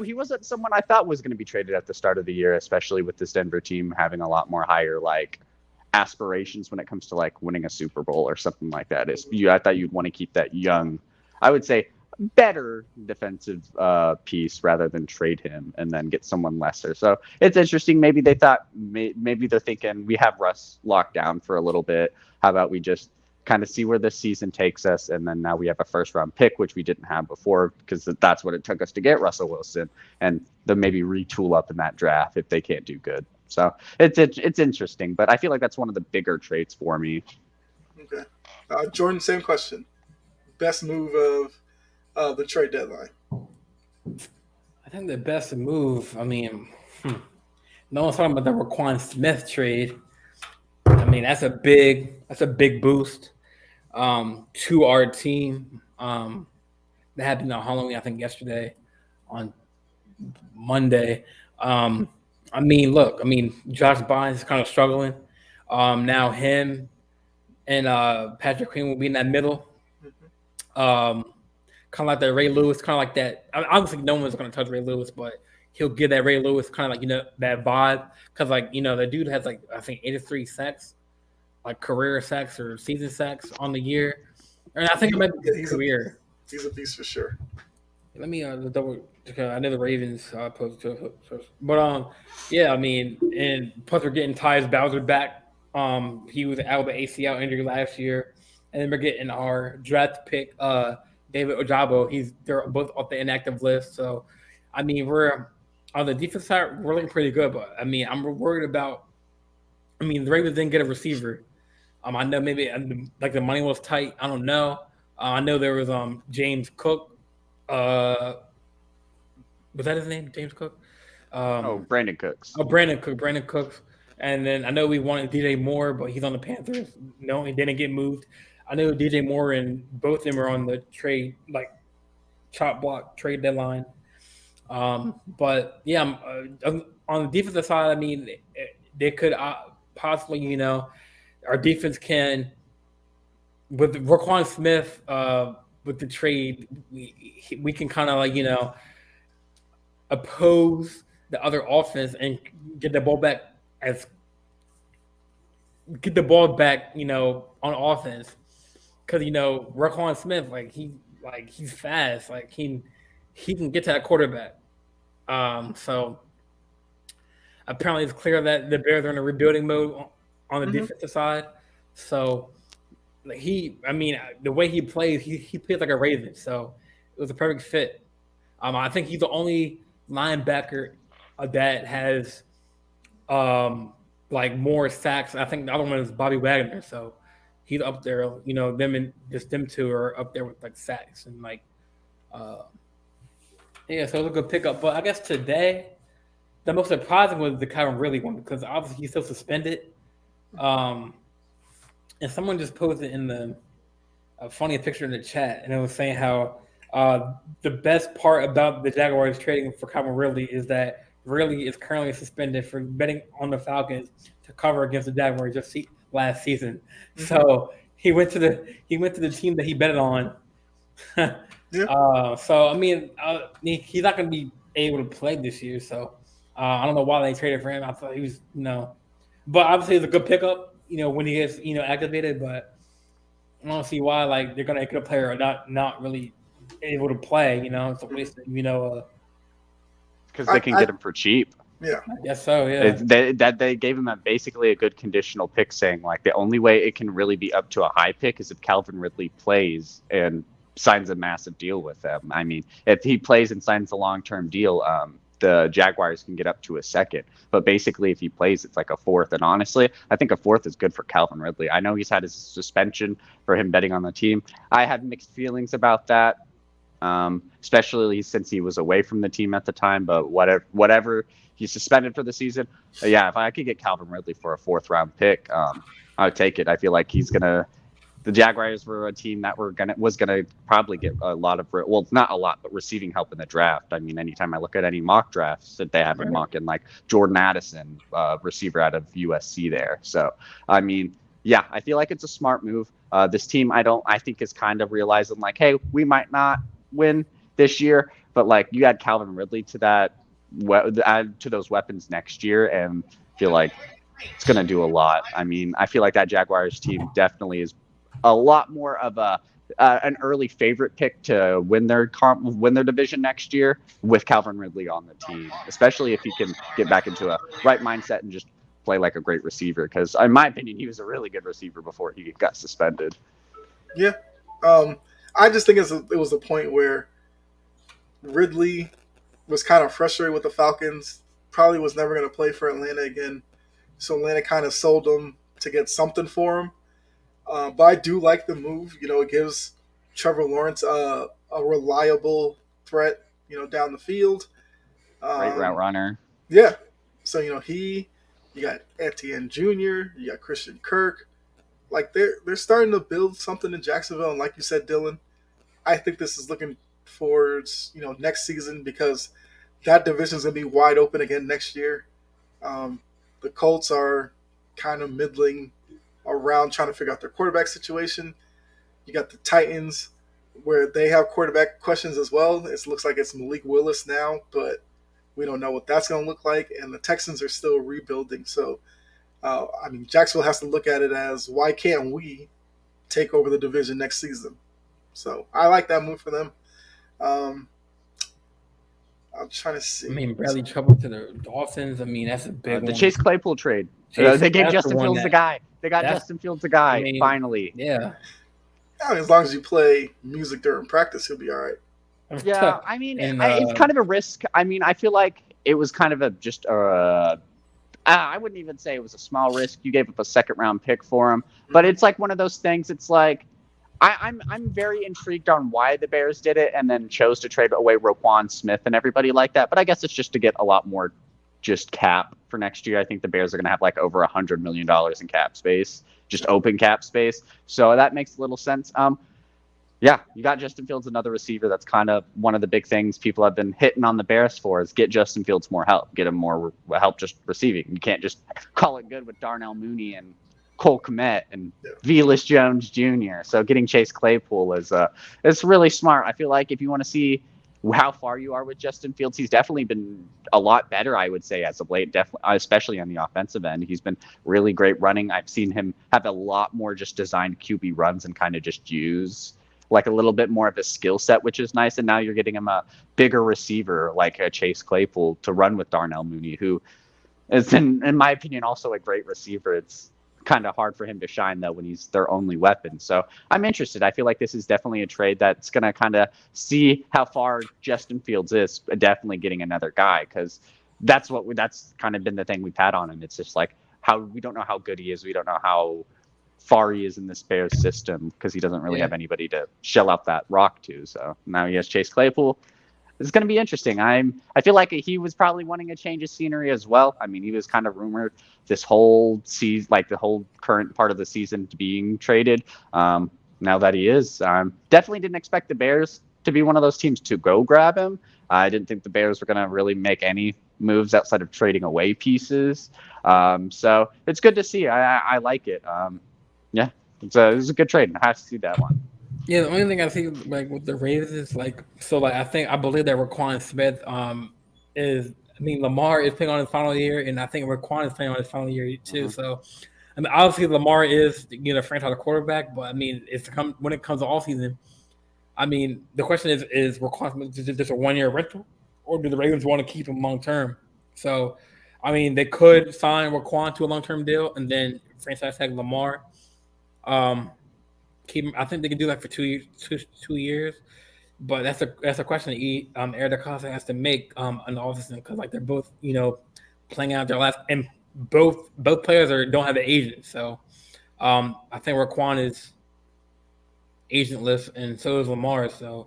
He wasn't someone I thought was going to be traded at the start of the year, especially with this Denver team having a lot more higher aspirations when it comes to winning a Super Bowl or something like that. I thought you'd want to keep that young, I would say better defensive piece rather than trade him and then get someone lesser. So it's interesting. Maybe they thought, maybe they're thinking we have Russ locked down for a little bit. How about we just kind of see where this season takes us, and then now we have a first round pick, which we didn't have before, because that's what it took us to get Russell Wilson, and they'll maybe retool up in that draft if they can't do good. So it's interesting, but I feel like that's one of the bigger traits for me. Okay, Jordan, same question. Best move of the trade deadline? I think the best move. I mean, no one's talking about the Roquan Smith trade. I mean, that's a big boost to our team. That happened on Halloween, I think, yesterday on Monday. I mean, look, Josh Bynes is kind of struggling. Now him and Patrick Queen will be in that middle. kind of like that Ray Lewis, kind of like that. Obviously, no one's going to touch Ray Lewis, but he'll give that Ray Lewis kind of like that vibe because the dude has like I think 83 sacks, like career sacks or season sacks on the year, and I think it might be career. He's a beast for sure. Let me double. I know the Ravens posted, but yeah, I mean, and plus we're getting Tyus Bowser back. He was out with ACL injury last year, and then we're getting our draft pick, David Ojabo. They're both off the inactive list. So, I mean, we're on the defense side, we're looking pretty good. But I mean, I'm worried about. I mean, the Ravens didn't get a receiver. I know maybe like the money was tight. I don't know. I know there was James Cook. Was that his name, James Cook? Brandon Cooks. Brandon Cooks. And then I know we wanted DJ Moore, but he's on the Panthers. No, he didn't get moved. I know DJ Moore and both of them are on the trade, like chop block trade deadline. But yeah, on the defensive side, I mean, they could possibly, our defense can with Roquan Smith. With the trade, we can kind of like oppose the other offense and get the ball back on offense because Roquan Smith he's fast, like he can get to that quarterback. So apparently it's clear that the Bears are in a rebuilding mode on the defensive side. So. The way he plays, he plays like a Raven, so it was a perfect fit. I think he's the only linebacker that has like more sacks. I think the other one is Bobby Wagner, so he's up there. Them two are up there with like sacks and like, so it was a good pickup. But I guess today, the most surprising was the Calvin Ridley one because obviously he's still suspended. And someone just posted in a funny picture in the chat, and it was saying how the best part about the Jaguars trading for Calvin Ridley is that Ridley is currently suspended for betting on the Falcons to cover against the Jaguars just last season. Mm-hmm. So he went to the team that he betted on. Yeah. So I mean, he's not going to be able to play this year. So I don't know why they traded for him. I thought he was but obviously it's a good pickup. When he gets activated, but I don't see why like they're gonna make a player not really able to play. It's a waste of because they can get him for cheap. Yeah, I guess so. Yeah, they gave him basically a good conditional pick, saying like the only way it can really be up to a high pick is if Calvin Ridley plays and signs a massive deal with them. I mean, if he plays and signs a long-term deal, the Jaguars can get up to a second. But basically, if he plays, it's like a fourth. And honestly, I think a fourth is good for Calvin Ridley. I know he's had his suspension for him betting on the team. I had mixed feelings about that, especially since he was away from the team at the time. But whatever, he's suspended for the season. But yeah, if I could get Calvin Ridley for a fourth-round pick, I would take it. I feel like he's going to the Jaguars were a team that was gonna probably get a lot of, well, not a lot, but receiving help in the draft. I mean, anytime I look at any mock drafts that they have been mocking, like Jordan Addison, receiver out of USC there. So, I mean, yeah, I feel like it's a smart move. This team, I think is kind of realizing like, hey, we might not win this year, but like you add Calvin Ridley to that, add to those weapons next year, and feel like it's going to do a lot. I mean, I feel like that Jaguars team definitely is a lot more of an early favorite pick to win their division next year with Calvin Ridley on the team, especially if he can get back into a right mindset and just play like a great receiver. Because in my opinion, he was a really good receiver before he got suspended. Yeah, I just think it was a point where Ridley was kind of frustrated with the Falcons. Probably was never going to play for Atlanta again. So Atlanta kind of sold him to get something for him. But I do like the move. It gives Trevor Lawrence a reliable threat, down the field. Great route runner. Yeah. So, you got Etienne Jr., you got Christian Kirk. Like, they're starting to build something in Jacksonville. And like you said, Dylan, I think this is looking towards, next season because that division is going to be wide open again next year. The Colts are kind of middling around trying to figure out their quarterback situation. You got the Titans, where they have quarterback questions as well. It looks like it's Malik Willis now, but we don't know what that's going to look like. And the Texans are still rebuilding. So, I mean, Jacksonville has to look at it as, why can't we take over the division next season? So I like that move for them. I'm trying to see. I mean, Bradley Chubb to the Dolphins. I mean, that's a big The one. Chase Claypool trade. Chase, They gave that's Justin one Fields the guy. They got Justin Fields the guy, I mean, finally. Yeah. I mean, as long as you play music during practice, he'll be all right. Yeah, I mean, it's kind of a risk. I mean, I feel like it was kind of I wouldn't even say it was a small risk. You gave up a second-round pick for him. But it's like one of those things. It's like, I'm very intrigued on why the Bears did it and then chose to trade away Roquan Smith and everybody like that. But I guess it's just to get a lot more just cap for next year. I think the Bears are going to have like over $100 million in cap space, just open cap space. So that makes a little sense. Yeah, you got Justin Fields, another receiver. That's kind of one of the big things people have been hitting on the Bears for, is get Justin Fields more help, get him more help just receiving. You can't just call it good with Darnell Mooney and Cole Kmet and Velus Jones Jr. So getting Chase Claypool is really smart. I feel like if you want to see how far you are with Justin Fields, he's definitely been a lot better, I would say, as of late, definitely, especially on the offensive end. He's been really great running. I've seen him have a lot more just designed QB runs and kind of just use like a little bit more of a skill set, which is nice. And now you're getting him a bigger receiver like a Chase Claypool to run with Darnell Mooney, who is, in my opinion, also a great receiver. It's kind of hard for him to shine, though, when he's their only weapon. So I'm interested. I feel like this is definitely a trade that's going to kind of see how far Justin Fields is, definitely getting another guy, because that's kind of been the thing we've had on him. It's just like, how we don't know how good he is. We don't know how far he is in this Bears system, because he doesn't really have anybody to shell out that rock to. So now he has Chase Claypool. It's going to be interesting. I feel like he was probably wanting a change of scenery as well. I mean, he was kind of rumored this whole season, like the whole current part of the season, to being traded. Now that he is, definitely didn't expect the Bears to be one of those teams to go grab him. I didn't think the Bears were going to really make any moves outside of trading away pieces. So it's good to see. I like it. Yeah, it's a good trade. I have to see that one. Yeah, the only thing I see like with the Ravens is like, so like I believe that Roquan Smith Lamar is playing on his final year, and I think Roquan is playing on his final year too. So I mean, obviously Lamar is franchise quarterback, but I mean, when it comes to all season, I mean, the question is Roquan Smith just a 1-year rental, or do the Ravens want to keep him long term? So I mean, they could sign Roquan to a long term deal and then franchise tag Lamar. I think they can do that for 2 years, but that's a question that Eric DeCosta has to make on the offseason, because like they're both playing out their last, and both players don't have an agent. So I think Roquan is agentless, and so is Lamar. So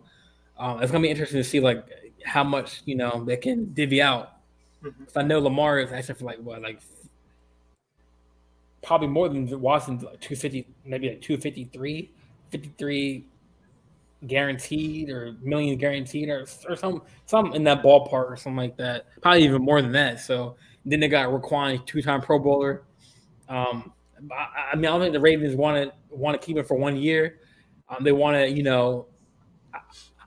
it's gonna be interesting to see like how much they can divvy out. I know Lamar is actually for like probably more than Watson's, like 250, maybe like 53 guaranteed, or million guaranteed, or something in that ballpark, or something like that. Probably even more than that. So then they got Roquan, 2-time Pro Bowler. I mean, I don't think the Ravens want to keep it for 1 year. They want to,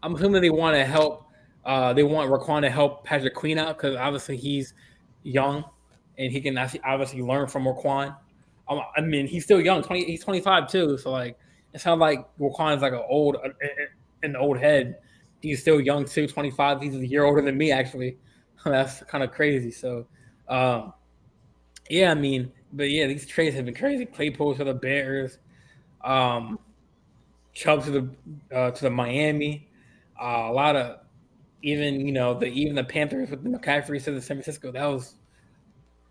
I'm assuming they want to help. They want Roquan to help Patrick Queen out, because obviously he's young and he can obviously learn from Roquan. I mean, he's still young. He's 25 too. So like, it sounds like Roquan is like an old head. He's still young too, 25. He's a year older than me, actually. That's kind of crazy. So, yeah, I mean, but yeah, these trades have been crazy. Claypool to the Bears, Chubb to the Miami. A lot of even the Panthers with the McCaffrey to the San Francisco. That was,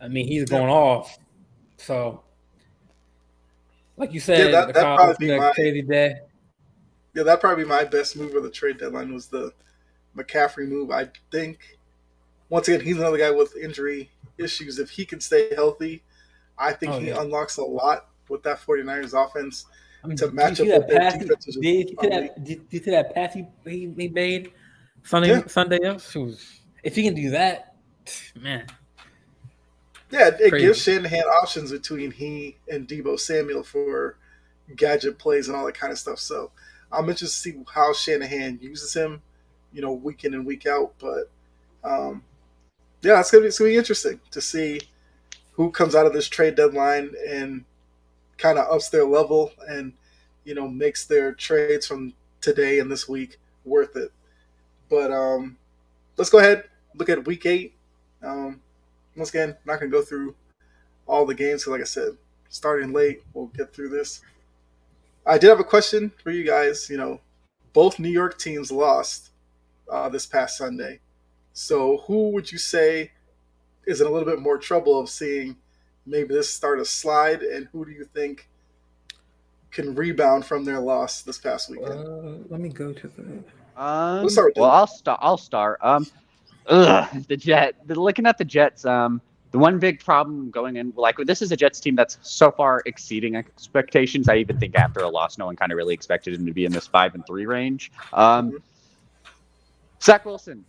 I mean, he's going off. So, like you said, that'd probably be my crazy day. Yeah, that'd probably be my best move of the trade deadline, was the McCaffrey move. I think, once again, he's another guy with injury issues. If he can stay healthy, I think he unlocks a lot with that 49ers offense to match up with their defense. Did you see that pass he made Sunday? If he can do that, man. Yeah, it gives Shanahan options between he and Deebo Samuel for gadget plays and all that kind of stuff. So I'm interested to see how Shanahan uses him, week in and week out. But yeah, it's gonna be interesting to see who comes out of this trade deadline and kind of ups their level and makes their trades from today and this week worth it. But let's go ahead look at week 8. Once again, I'm not gonna go through all the games because, like I said, starting late, we'll get through this. I did have a question for you guys. Both New York teams lost this past Sunday. So who would you say is in a little bit more trouble of seeing maybe this start a slide, and who do you think can rebound from their loss this past weekend? Let me go to the. Let's start with Well, I'll start. The Jet. Looking at the Jets, the one big problem going in, like, this is a Jets team that's so far exceeding expectations. I even think after a loss, no one kind of really expected him to be in this 5-3 range. Zach Wilson.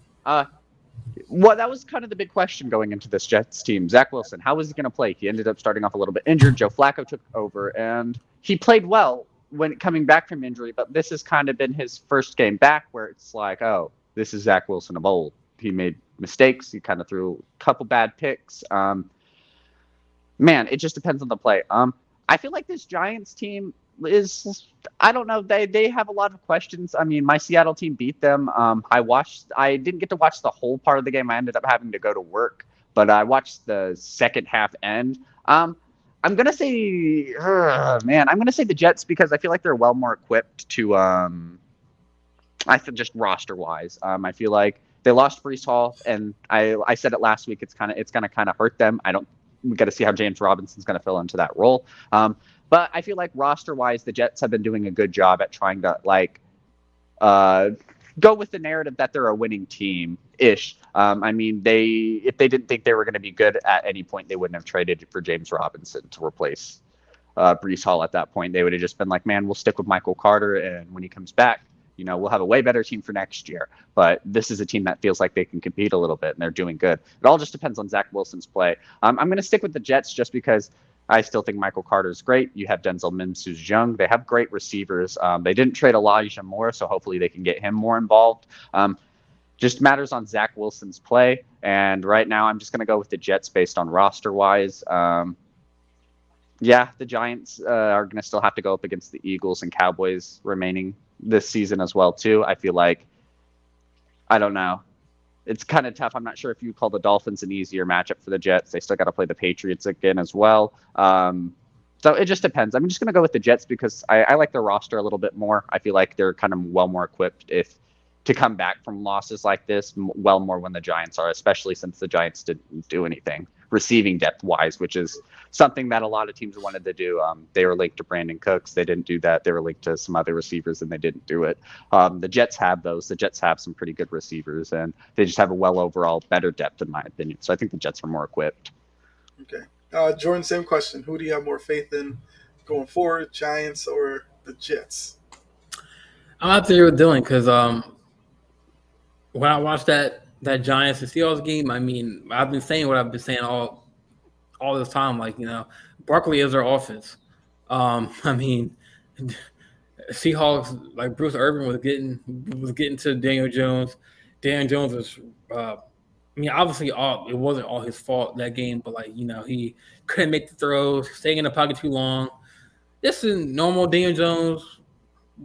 Well, that was kind of the big question going into this Jets team. Zach Wilson, how was he going to play? He ended up starting off a little bit injured. Joe Flacco took over, and he played well when coming back from injury, but this has kind of been his first game back where it's like, oh, this is Zach Wilson of old. He made mistakes. He kind of threw a couple bad picks. Man, it just depends on the play. I feel like this Giants team is, I don't know, they have a lot of questions. I mean, my Seattle team beat them. I didn't get to watch the whole part of the game. I ended up having to go to work, but I watched the second half end. I'm gonna say, I'm gonna say the Jets because I feel like they're well more equipped to. I feel just roster wise. I feel like they lost Breece Hall, and I said it last week. It's gonna kind of hurt them. We got to see how James Robinson's gonna fill into that role. But I feel like roster-wise, the Jets have been doing a good job at trying to go with the narrative that they're a winning team-ish. I mean, if they didn't think they were going to be good at any point, they wouldn't have traded for James Robinson to replace Breece Hall at that point. They would have just been like, man, we'll stick with Michael Carter, and when he comes back, we'll have a way better team for next year. But this is a team that feels like they can compete a little bit, and they're doing good. It all just depends on Zach Wilson's play. I'm going to stick with the Jets just because I still think Michael Carter's great. You have Denzel Mims, who's young. They have great receivers. They didn't trade Elijah Moore, so hopefully they can get him more involved. Just matters on Zach Wilson's play. And right now I'm just going to go with the Jets based on roster-wise. The Giants are going to still have to go up against the Eagles and Cowboys remaining this season as well, too. I feel like, I don't know. It's kind of tough. I'm not sure if you call the Dolphins an easier matchup for the Jets. They still got to play the Patriots again as well. So it just depends. I'm just going to go with the Jets because I like their roster a little bit more. I feel like they're kind of well more equipped to come back from losses like this, well more when the Giants are, especially since the Giants didn't do anything receiving depth-wise, which is something that a lot of teams wanted to do. They were linked to Brandon Cooks. They didn't do that. They were linked to some other receivers, and they didn't do it. The Jets have those. The Jets have some pretty good receivers, and they just have a overall better depth, in my opinion. So I think the Jets are more equipped. Okay. Jordan, same question. Who do you have more faith in going forward, Giants or the Jets? I'm out there with Dylan because when I watched that Giants and Seahawks game, I mean, I've been saying what I've been saying all this time. Like, Barkley is their offense. I mean, Seahawks, like Bruce Irvin was getting to Daniel Jones. Daniel Jones was, obviously it wasn't all his fault that game, but he couldn't make the throws, staying in the pocket too long. This is normal Daniel Jones.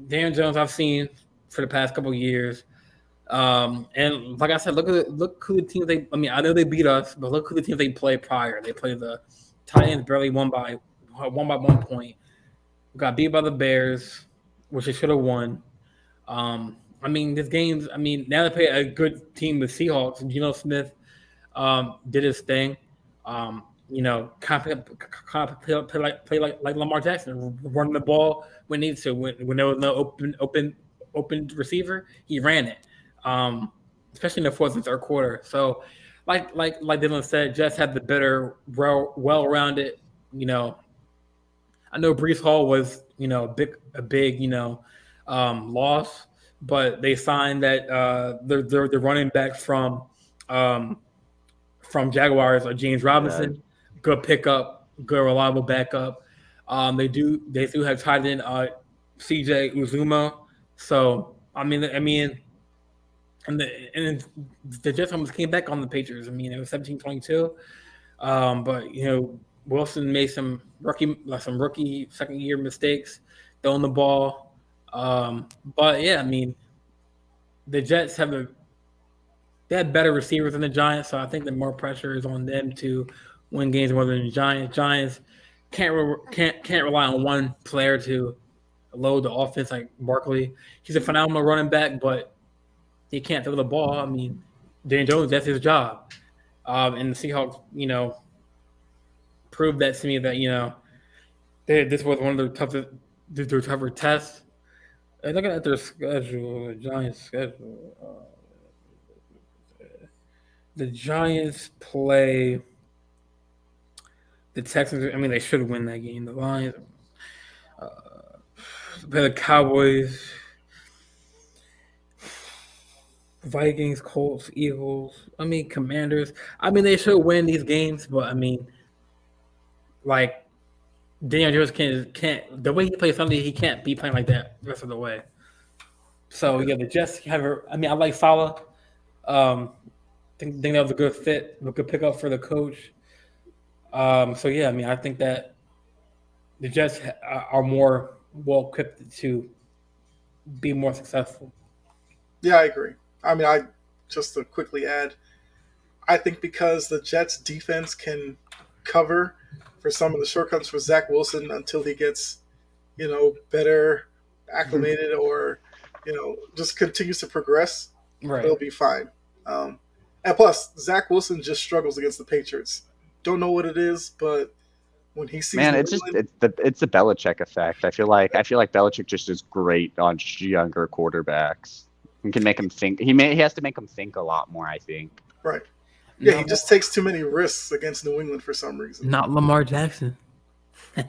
Daniel Jones I've seen for the past couple of years. And like I said, look who the teams I know they beat us, but look who the teams they played prior. They played the Titans, barely won by 1 point. Got beat by the Bears, which they should have won. This game's now they play a good team with Seahawks. Geno Smith did his thing. Kind of play like Lamar Jackson, running the ball when needed to. When there was no open receiver, he ran it. Especially in the fourth and third quarter. So, like Dylan said, Jets had the better, well-rounded. I know Breece Hall was a big loss, but they signed that the running back from Jaguars, James Robinson, good pickup, good reliable backup. They do have tight end CJ Uzuma, So and the Jets almost came back on the Patriots. I mean, it was 17-22. But Wilson made some rookie second year mistakes throwing the ball. But yeah, I mean, the Jets they had better receivers than the Giants, so I think that more pressure is on them to win games more than the Giants. Giants can't rely on one player to load the offense like Barkley. He's a phenomenal running back, but he can't throw the ball. I mean, Dan Jones, that's his job. And the Seahawks, proved that to me that this was one of their tougher tests. And looking at their schedule, the Giants' schedule, the Giants play the Texans. I mean, they should win that game. The Lions play the Cowboys, Vikings, Colts, Eagles. I mean, Commanders. I mean, they should win these games, but I mean, like Daniel Jones can't the way he plays Sunday, he can't be playing like that the rest of the way. So yeah, the Jets I like Saleh. Think that was a good fit, a good pickup for the coach. So yeah, I mean, I think that the Jets are more well equipped to be more successful. Yeah, I agree. I mean, just to quickly add, I think because the Jets defense can cover for some of the shortcuts for Zach Wilson until he gets, better acclimated or, just continues to progress, Right. It'll be fine. And plus, Zach Wilson just struggles against the Patriots. Don't know what it is, but when he sees it's the Belichick effect. I feel like Belichick just is great on younger quarterbacks. He can make him think. He has to make him think a lot more, I think. Right. Yeah, he just takes too many risks against New England for some reason. Not Lamar Jackson. I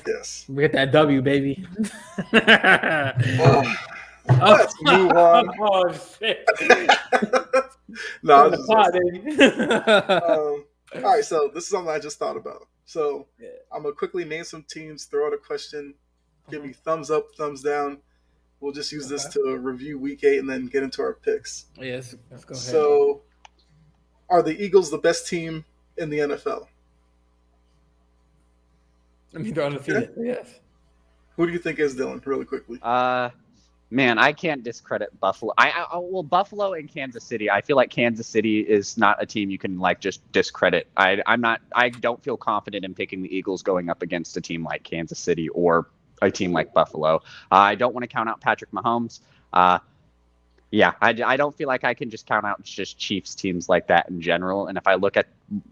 guess. We get that W, baby. Let's move on. Oh shit! No, baby. All right, so this is something I just thought about. So I'm gonna quickly name some teams, throw out a question, give me thumbs up, thumbs down. We'll just use this to review Week 8 and then get into our picks. Yes, let's go ahead. So, are the Eagles the best team in the NFL? I mean, they're undefeated. Yeah. Yes. Who do you think is, Dylan? Really quickly. Man, I can't discredit Buffalo. Well, Buffalo and Kansas City. I feel like Kansas City is not a team you can just discredit. I don't feel confident in picking the Eagles going up against a team like Kansas City or a team like Buffalo. I don't want to count out Patrick Mahomes. I don't feel like I can just count out just Chiefs teams like that in general. And if I look at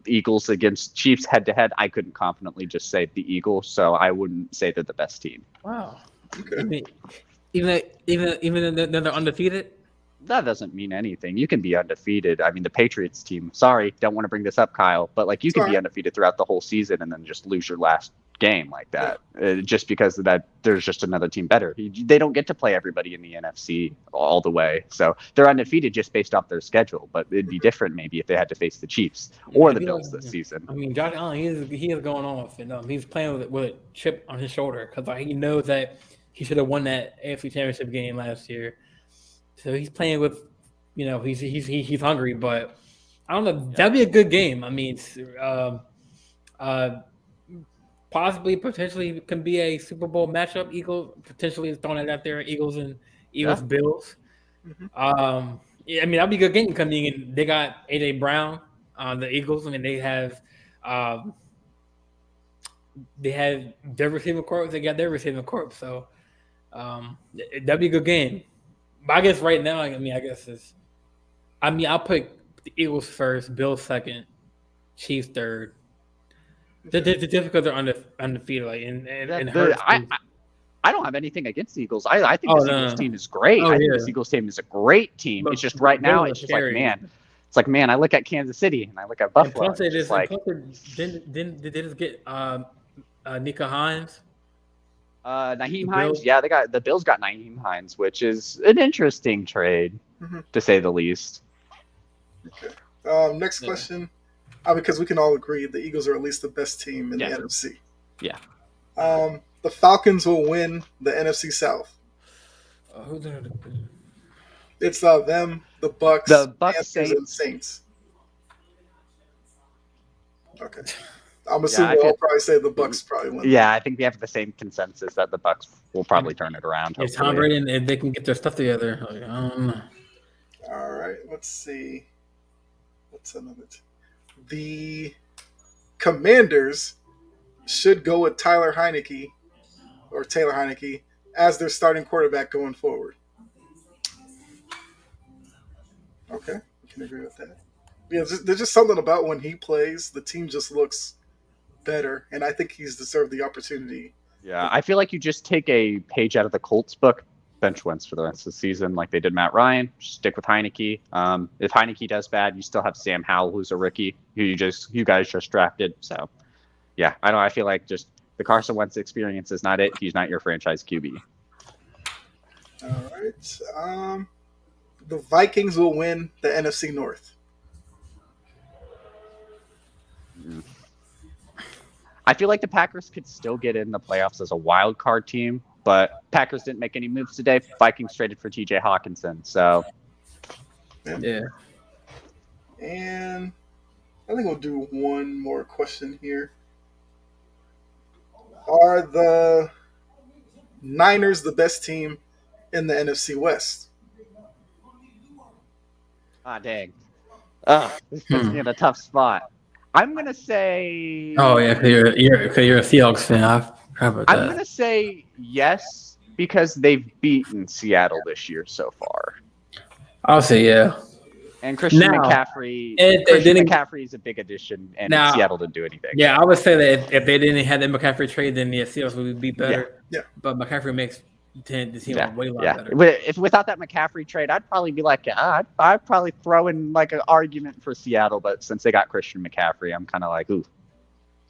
Eagles against Chiefs head to head, I couldn't confidently just say the Eagles. So I wouldn't say they're the best team. Wow. Okay. Even though they're undefeated? That doesn't mean anything. You can be undefeated. I mean, the Patriots team, sorry, don't want to bring this up, Kyle, but you can be undefeated throughout the whole season and then just lose your last game like that, just because of that. There's just another team better. They don't get to play everybody in the NFC all the way, so they're undefeated just based off their schedule. But it'd be different maybe if they had to face the Chiefs or the Bills this season. I mean, Josh Allen, he is going off, and he's playing with a chip on his shoulder because he knows that he should have won that AFC Championship game last year. So he's playing with, he's hungry, but I don't know. That'd be a good game. I mean, possibly, potentially can be a Super Bowl matchup. Eagles potentially throwing it out there. Eagles and Bills. Mm-hmm. I mean, that'd be a good game coming in. They got AJ Brown, the Eagles. I mean, they have their receiving corps. They got their receiving corps. So that'd be a good game. But I guess right now, I'll put the Eagles first, Bills second, Chiefs third. Just because they're undefeated, I don't have anything against the Eagles. I think this Eagles team is great. I think this Eagles team is a great team. But it's just right now, it's just scary. I look at Kansas City and I look at Buffalo. Did they just get Nika Hines? Nyheim Hines, the Bills got Nyheim Hines, which is an interesting trade, to say the least. Okay. Next question, because we can all agree the Eagles are at least the best team in the NFC. Yeah. The Falcons will win the NFC South. Who's in the division? It's them, the Bucks, The Bucks, Panthers, and Saints. Saints. Okay. I'm Yeah, assuming I they'll feel. all probably say the Bucks probably win. Yeah, I think we have the same consensus that the Bucks will probably turn it around. If Tom Hopefully. Brady, if they can get their stuff together, like, I don't know. All right. Let's see. What's another? The Commanders should go with Taylor Heineke as their starting quarterback going forward. Okay, I can agree with that. Yeah, there's just something about when he plays, the team just looks better, and I think he's deserved the opportunity. Yeah, I feel like you just take a page out of the Colts book, bench Wentz for the rest of the season, like they did Matt Ryan. Stick with Heineke. If Heineke does bad, you still have Sam Howell, who's a rookie, who you guys just drafted. So, yeah, I know. I feel like just the Carson Wentz experience is not it. He's not your franchise QB. All right. The Vikings will win the NFC North. I feel like the Packers could still get in the playoffs as a wild card team, but Packers didn't make any moves today. Vikings traded for TJ Hawkinson, so Yeah. And I think we'll do one more question here. Are the Niners the best team in the NFC West? dang. This puts me in a tough spot. I'm gonna say. Oh yeah, because you're a Seahawks fan. I forgot about that. I'm gonna say yes because they've beaten Seattle this year so far. I'll say yeah. And Christian Now, McCaffrey. if they Christian didn't- McCaffrey is a big addition, and Now- Seattle didn't do anything. Yeah, I would say that if they didn't have the McCaffrey trade, then the Seahawks would be better. Yeah. But McCaffrey makes the team Yeah, way lot yeah. better. If without that McCaffrey trade, I'd probably be like, I'd probably throw in like an argument for Seattle, but since they got Christian McCaffrey, I'm kind of like, ooh.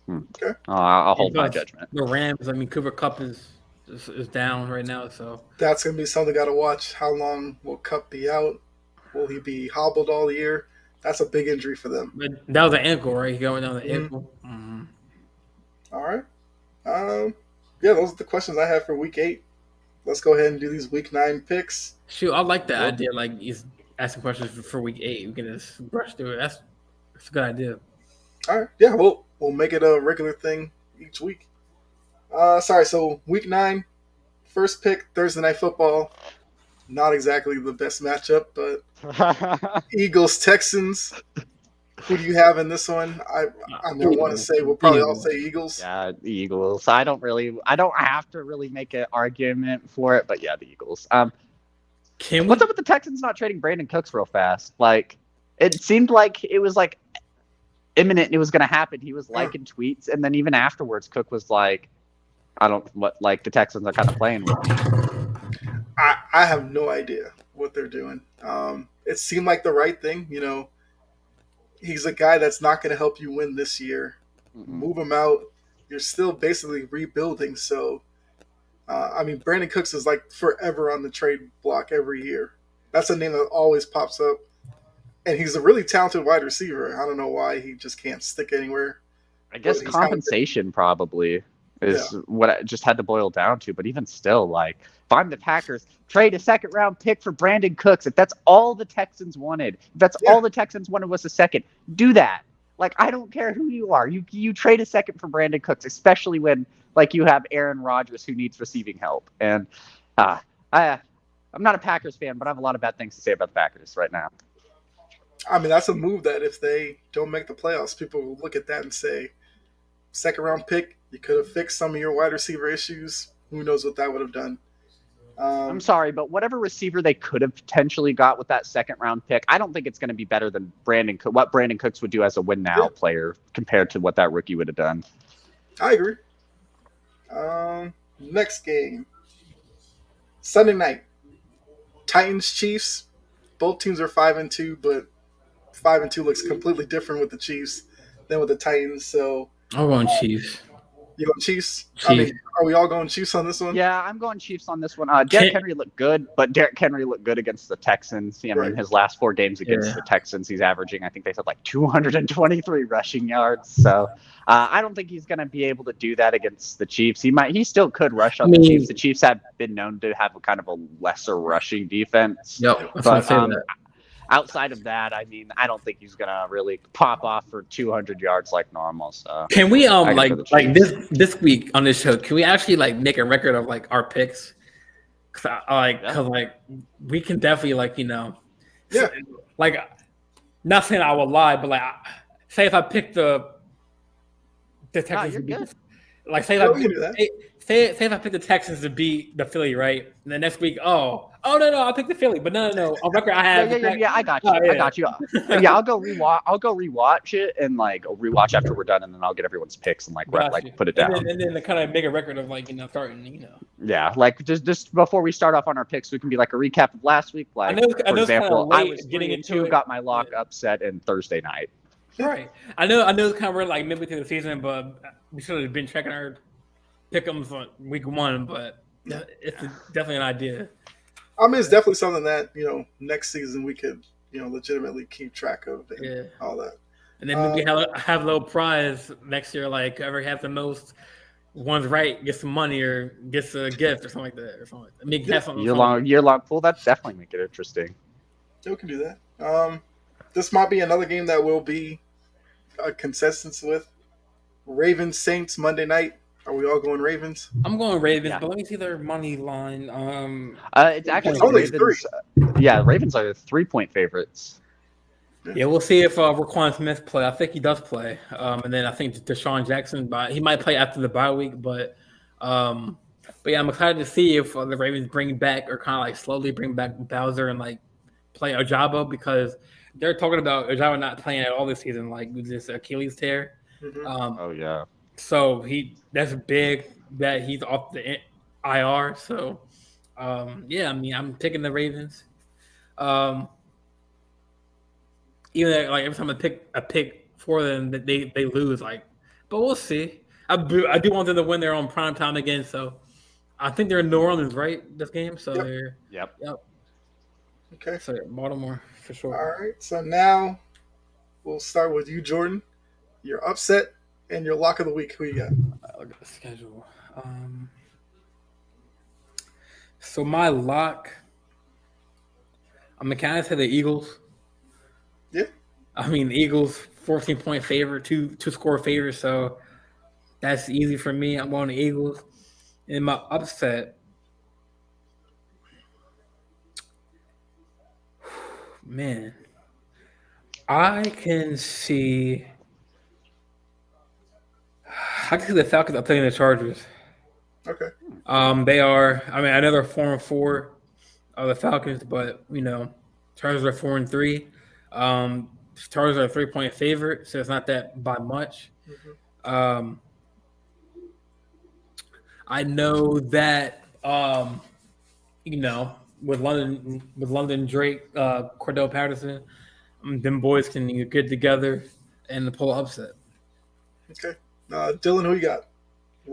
Okay. I'll hold my Plus, judgment. The Rams, I mean, Cooper Kupp is down right now, so That's going to be something got to watch. How long will Cup be out? Will he be hobbled all year? That's a big injury for them. but that was an ankle, right? He going down the ankle. Mm-hmm. All right. Yeah, those are the questions I have for Week 8. Let's go ahead and do these Week 9 picks. Shoot, I like that idea. Like, he's asking questions for week 8. We can just brush through it. That's a good idea. All right. Yeah, we'll make it a regular thing each week. So Week 9, first pick, Thursday Night Football. Not exactly the best matchup, but Eagles, Texans. Who do you have in this one? I want to say we'll probably all say Eagles. Yeah, the Eagles. I don't have to really make an argument for it, but yeah, the Eagles. What's up with the Texans not trading Brandon Cooks real fast? Like, it seemed like it was like imminent it was going to happen. He was liking tweets, and then even afterwards, Cook was like, the Texans are kind of playing with me. I have no idea what they're doing. It seemed like the right thing. You know, he's a guy that's not going to help you win this year. Move him out. You're still basically rebuilding. So, Brandon Cooks is like forever on the trade block every year. That's a name that always pops up. And he's a really talented wide receiver. I don't know why he just can't stick anywhere. I guess compensation probably is what I just had to boil down to. But even still, like, if I'm the Packers, trade a second-round pick for Brandon Cooks. If that's all the Texans wanted, all the Texans wanted was a second, do that. Like, I don't care who you are. You trade a second for Brandon Cooks, especially when, like, you have Aaron Rodgers who needs receiving help. And I'm not a Packers fan, but I have a lot of bad things to say about the Packers right now. That's a move that if they don't make the playoffs, people will look at that and say, second round pick, you could have fixed some of your wide receiver issues. Who knows what that would have done. I'm sorry, but whatever receiver they could have potentially got with that second round pick, I don't think it's going to be better than what Brandon Cooks would do as a win now player compared to what that rookie would have done. I agree. Next game. Sunday night. Titans, Chiefs. Both teams are 5-2, but 5-2 looks completely different with the Chiefs than with the Titans. So I'm going Chiefs. You going Chiefs? Chiefs. I mean, are we all going Chiefs on this one? Yeah, I'm going Chiefs on this one. Derrick Henry looked good, but Derrick Henry looked good against the Texans. I mean, Right. his last 4 games against Yeah. the Texans, he's averaging, I think they said, like 223 rushing yards. So I don't think he's going to be able to do that against the Chiefs. He still could rush on the Chiefs. The Chiefs have been known to have a kind of a lesser rushing defense. Yep. But outside of that, I mean, I don't think he's gonna really pop off for 200 yards like normal. So can we I go like this week on this show? Can we actually like make a record of like our picks? Cause we can definitely like Yeah. like not saying I will lie, but like say if I pick the Texans, you're good. Like say Yeah, we can do that. say if I pick the Texans to beat the Philly, right? And then next week, no, I picked the Philly, but no. On record, I have. Yeah, I got you. I got you. Yeah, I'll go rewatch it and like rewatch after we're done, and then I'll get everyone's picks and like put it down. And then kind of make a record of like starting. Yeah, like just before we start off on our picks, we can be like a recap of last week. Like for example, I was getting into got my lock upset in Thursday night. Right. I know it's kind of we're like midway through the season, but we should have been checking our pick'ems on week 1. But it's definitely an idea. I mean, it's definitely something that next season we could legitimately keep track of and all that. And then maybe have a little prize next year, like whoever has the most ones right gets some money or gets a gift or something like that. Or something. I mean, have something year long pool. That's definitely make it interesting. Yeah, we can do that. This might be another game that will be a consensus with. Ravens Saints Monday night. Are we all going Ravens? I'm going Ravens, but let me see their money line. It's actually Ravens. Ravens are 3-point favorites. Yeah, we'll see if Raquan Smith play. I think he does play, and then I think Deshaun Jackson. He might play after the bye week, but yeah, I'm excited to see if the Ravens bring back or kind of like slowly bring back Bowser and like play Ojabo, because they're talking about Ojabo not playing at all this season, like with this Achilles tear. Mm-hmm. So that's big that he's off the IR. So I mean, I'm taking the Ravens. Even though, like every time I pick for them, that they lose. Like, but we'll see. I do want them to win their own prime time again. So I think they're in New Orleans, right? This game. So Yep. Okay. So Baltimore for sure. All right. So now we'll start with you, Jordan. Your upset and your lock of the week. Who you got? Look at the schedule. So my lock, I'm gonna kind of say the Eagles. Yeah. I mean, the Eagles 14-point favorite, two score favorite, so that's easy for me. I'm going the Eagles. And my upset, man, I can see the Falcons upsetting the Chargers. Okay. They are. I mean, I know they're 4-4 of the Falcons, but Chargers are 4-3. Chargers are a 3-point favorite, so it's not that by much. Mm-hmm. I know that with London Drake, Cordell Patterson, them boys can get together and pull an upset. Okay. Dylan, who you got?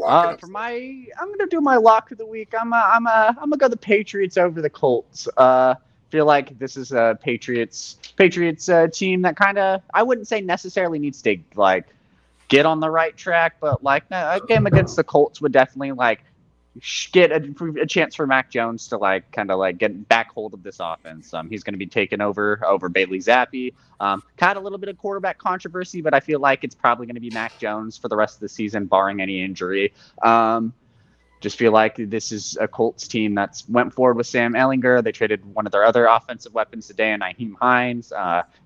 I'm gonna do my lock of the week. I'm gonna go the Patriots over the Colts. Feel like this is a Patriots team that kind of, I wouldn't say necessarily needs to like get on the right track, but like a game against the Colts would definitely like get a chance for Mac Jones to like kind of like get back hold of this offense. He's going to be taking over Bailey Zappi. Had a little bit of quarterback controversy, but I feel like it's probably going to be Mac Jones for the rest of the season, barring any injury. Just feel like this is a Colts team that's went forward with Sam Ehlinger. They traded one of their other offensive weapons today, and Nyheim Hines.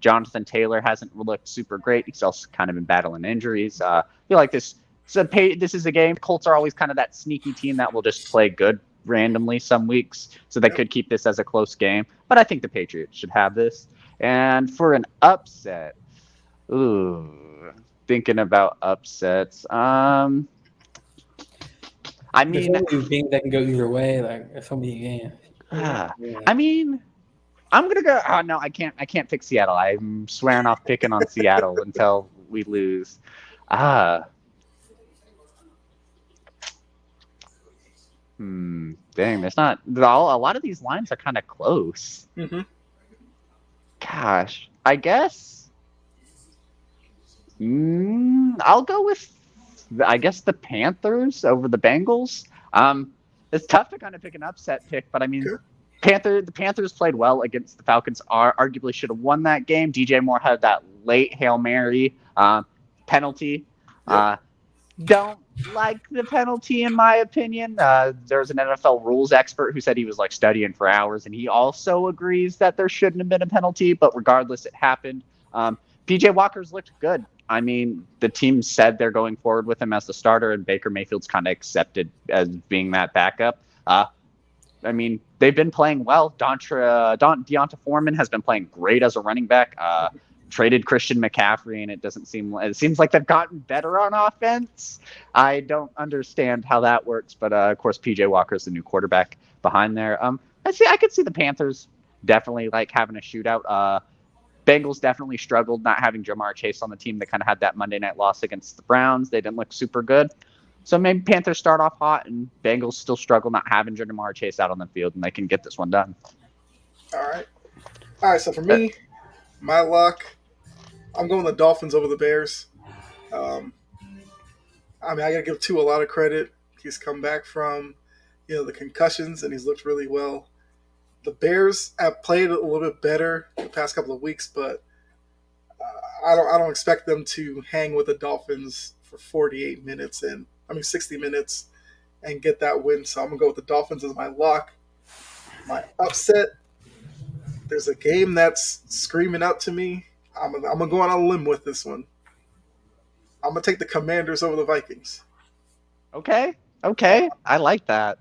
Jonathan Taylor hasn't looked super great. He's also kind of been battling injuries. I feel like this is a game. Colts are always kind of that sneaky team that will just play good randomly some weeks, so they could keep this as a close game. But I think the Patriots should have this. And for an upset, thinking about upsets. I mean, there's games that can go either way. Like there's so many games. I mean, I'm gonna go. Oh no, I can't pick Seattle. I'm swearing off picking on Seattle until we lose. Dang, there's not a lot of these lines are kind of close. Mm-hmm. Gosh, I guess. I'll go with, I guess, the Panthers over the Bengals. It's tough to kind of pick an upset pick, but I mean, the Panthers played well against the Falcons. Arguably should have won that game. DJ Moore had that late Hail Mary penalty. Don't like the penalty, in my opinion. There's an NFL rules expert who said he was like studying for hours, and he also agrees that there shouldn't have been a penalty. But regardless, it happened. PJ Walker's looked good. I mean, the team said they're going forward with him as the starter, and Baker Mayfield's kind of accepted as being that backup. I mean, they've been playing well. Deonta Foreman has been playing great as a running back. Traded Christian McCaffrey, and it seems like they've gotten better on offense. I don't understand how that works, but of course, PJ Walker is the new quarterback behind there. I could see the Panthers definitely like having a shootout. Bengals definitely struggled not having Jamar Chase on the team. They kind of had that Monday night loss against the Browns. They didn't look super good. So maybe Panthers start off hot, and Bengals still struggle not having Jamar Chase out on the field, and they can get this one done. All right. So for me, my luck, I'm going the Dolphins over the Bears. I mean, I got to give Tua a lot of credit. He's come back from, the concussions, and he's looked really well. The Bears have played a little bit better the past couple of weeks, but I don't expect them to hang with the Dolphins for 60 minutes and get that win. So I'm going to go with the Dolphins as my lock. My upset, there's a game that's screaming out to me. I'm going to go on a limb with this one. I'm going to take the Commanders over the Vikings. Okay. I like that.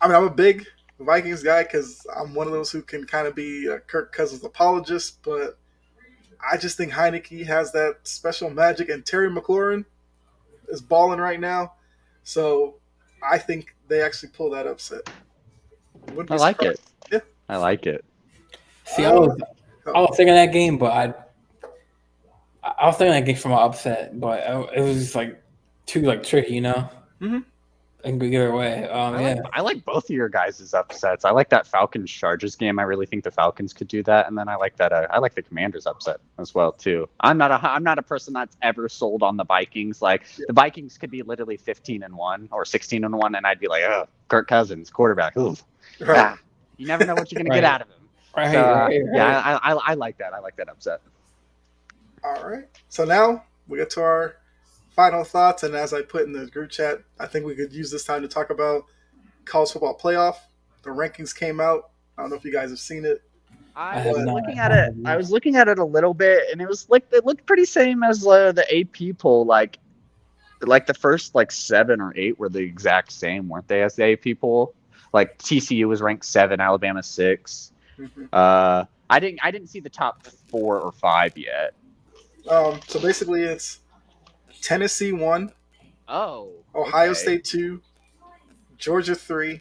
I mean, I'm a big Vikings guy because I'm one of those who can kind of be a Kirk Cousins apologist, but I just think Heineke has that special magic, and Terry McLaurin is balling right now. So I think they actually pull that upset. I like it. Yeah. I like it. See, I was thinking that game, but I was thinking that game from an upset, but it was just like too tricky, Mm-hmm. And go either way. I like both of your guys' upsets. I like that Falcons Chargers game. I really think the Falcons could do that, and then I like that. I like the Commanders upset as well too. I'm not a person that's ever sold on the Vikings. Like the Vikings could be literally 15-1 or 16-1, and I'd be like, oh, Kirk Cousins, quarterback. Right. You never know what you're gonna get out of him. Right. Yeah, I like that. I like that upset. All right. So now we get to our final thoughts, and as I put in the group chat, I think we could use this time to talk about college football playoff. The rankings came out. I don't know if you guys have seen it. I was looking at it a little bit, and it looked pretty same as the AP poll. Like the first 7 or 8 were the exact same, weren't they, as the AP poll? Like TCU was ranked 7, Alabama 6. Mm-hmm. I didn't see the top 4 or 5 yet. So basically, it's Tennessee 1. Oh. Ohio State 2. Georgia 3.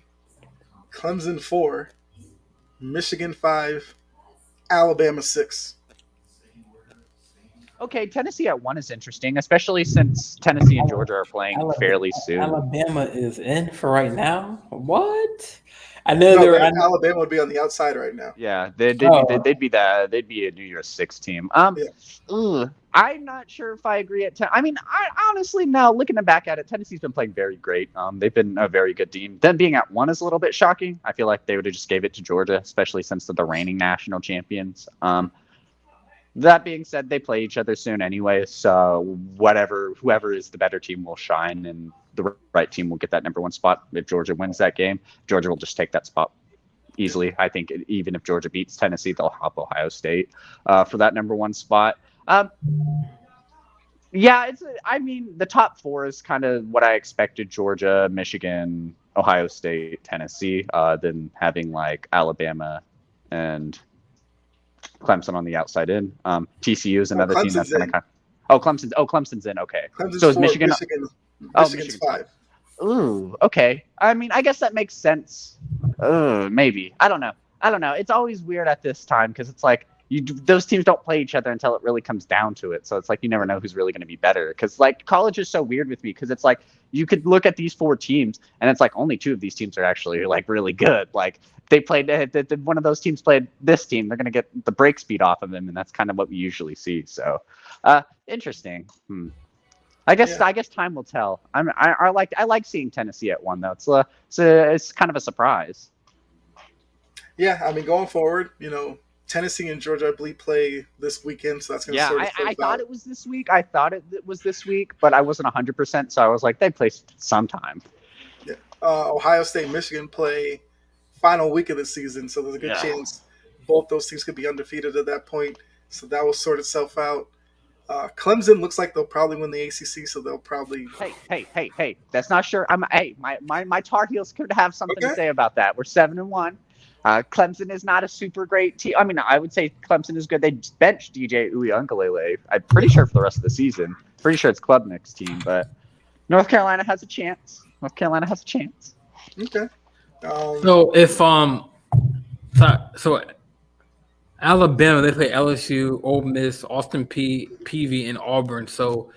Clemson 4. Michigan 5. Alabama 6. Okay, Tennessee at 1 is interesting, especially since Tennessee and Georgia are playing fairly soon. Alabama is in for right now. What? Alabama would be on the outside right now. Yeah, they'd be a New Year's 6 team. I'm not sure if I agree at 10. I mean, I honestly, now looking back at it, Tennessee's been playing very great. They've been a very good team. Them being at 1 is a little bit shocking. I feel like they would have just gave it to Georgia, especially since they're the reigning national champions. That being said, they play each other soon anyway, so whoever is the better team will shine, and the right team will get that number 1 spot. If Georgia wins that game, Georgia will just take that spot easily. I think even if Georgia beats Tennessee, they'll hop Ohio State for that number 1 spot. The top 4 is kind of what I expected: Georgia, Michigan, Ohio State, Tennessee. Then having Alabama and Clemson on the outside in. TCU is another team that's going to Clemson's in. Okay. Clemson's so is Michigan's 5. Ooh, okay. I mean, I guess that makes sense. Maybe. I don't know. It's always weird at this time because it's like those teams don't play each other until it really comes down to it. So it's like you never know who's really going to be better. Because like college is so weird with me because it's like you could look at these 4 teams and it's like only 2 of these teams are actually like really good. Like they played one of those teams played this team, they're going to get the break speed off of them, and that's kind of what we usually see. So interesting. I guess time will tell. I like seeing Tennessee at 1 though. It's kind of a surprise. Yeah, I mean going forward, Tennessee and Georgia, I believe, play this weekend, so that's going to sort itself out. I thought it was this week. But I wasn't 100%, so I was like, they play sometime. Yeah. Ohio State, Michigan play final week of the season, so there's a good chance both those teams could be undefeated at that point, so that will sort itself out. Clemson looks like they'll probably win the ACC, so they'll probably... Hey, that's not sure. My Tar Heels could have something to say about that. We're 7-1. Clemson is not a super great team. I mean, I would say Clemson is good. They benched DJ Uiagalelei. I'm pretty sure for the rest of the season. Pretty sure it's Klubnik's team, but North Carolina has a chance. Okay. So if Alabama, they play LSU, Ole Miss, Austin Peay, and Auburn. So,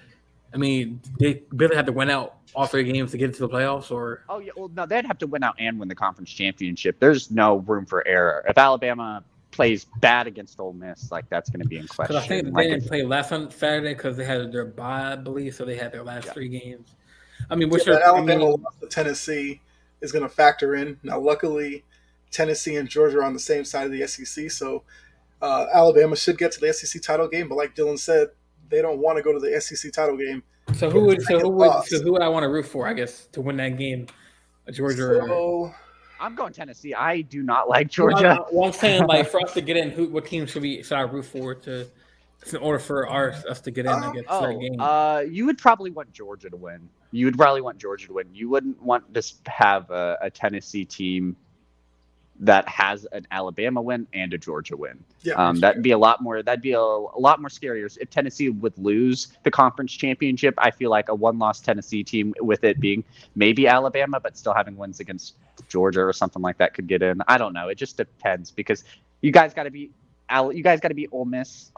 I mean, they really have to win out all 3 games to get into the playoffs, or? Oh yeah, well no, they'd have to win out and win the conference championship. There's no room for error. If Alabama plays bad against Ole Miss, like that's going to be in question. I think they didn't play last on Saturday because they had their bye, I believe, so they had their last 3 games. I mean, Alabama loss to Tennessee is going to factor in. Now, luckily, Tennessee and Georgia are on the same side of the SEC, so Alabama should get to the SEC title game. But like Dylan said, they don't want to go to the SEC title game. So who would I want to root for? I guess to win that game, Georgia. I'm going Tennessee. I do not like Georgia. Well, I'm saying like for us to get in, what team should I root for in order for us to get in? I guess that game. You would probably want Georgia to win. You wouldn't want to have a Tennessee team that has an Alabama win and a Georgia win. Yeah, that'd be a lot more. That'd be a lot more scarier. If Tennessee would lose the conference championship, I feel like a 1-loss Tennessee team, with it being maybe Alabama, but still having wins against Georgia or something like that, could get in. I don't know. It just depends because you guys got to be Ole Miss.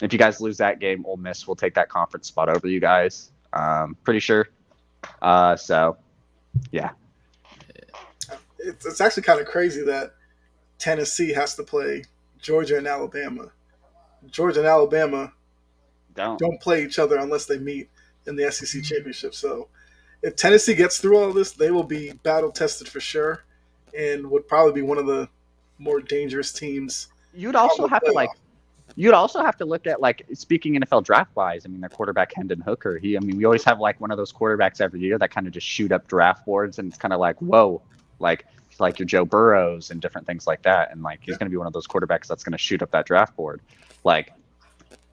If you guys lose that game, Ole Miss will take that conference spot over you guys. Pretty sure. So, yeah. It's actually kind of crazy that Tennessee has to play Georgia and Alabama. Georgia and Alabama don't play each other unless they meet in the SEC championship. So if Tennessee gets through all this, they will be battle tested for sure, and would probably be one of the more dangerous teams. You'd also have to look at, like, speaking NFL draft wise. I mean, their quarterback Hendon Hooker. We always have like one of those quarterbacks every year that kind of just shoot up draft boards, and it's kind of like, whoa. Like your Joe Burrows and different things like that. And like, he's going to be one of those quarterbacks that's going to shoot up that draft board. Like,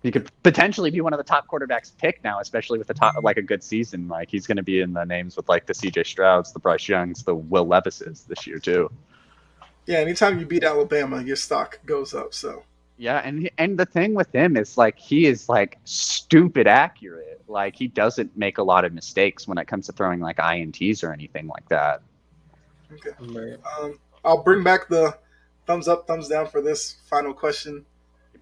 he could potentially be one of the top quarterbacks picked now, especially with a good season. Like, he's going to be in the names with like the CJ Strouds, the Bryce Youngs, the Will Levises this year too. Yeah. Anytime you beat Alabama, your stock goes up. So yeah. And the thing with him is like, he is like stupid accurate. Like, he doesn't make a lot of mistakes when it comes to throwing like INTs or anything like that. Okay. I'll bring back the thumbs up, thumbs down for this final question.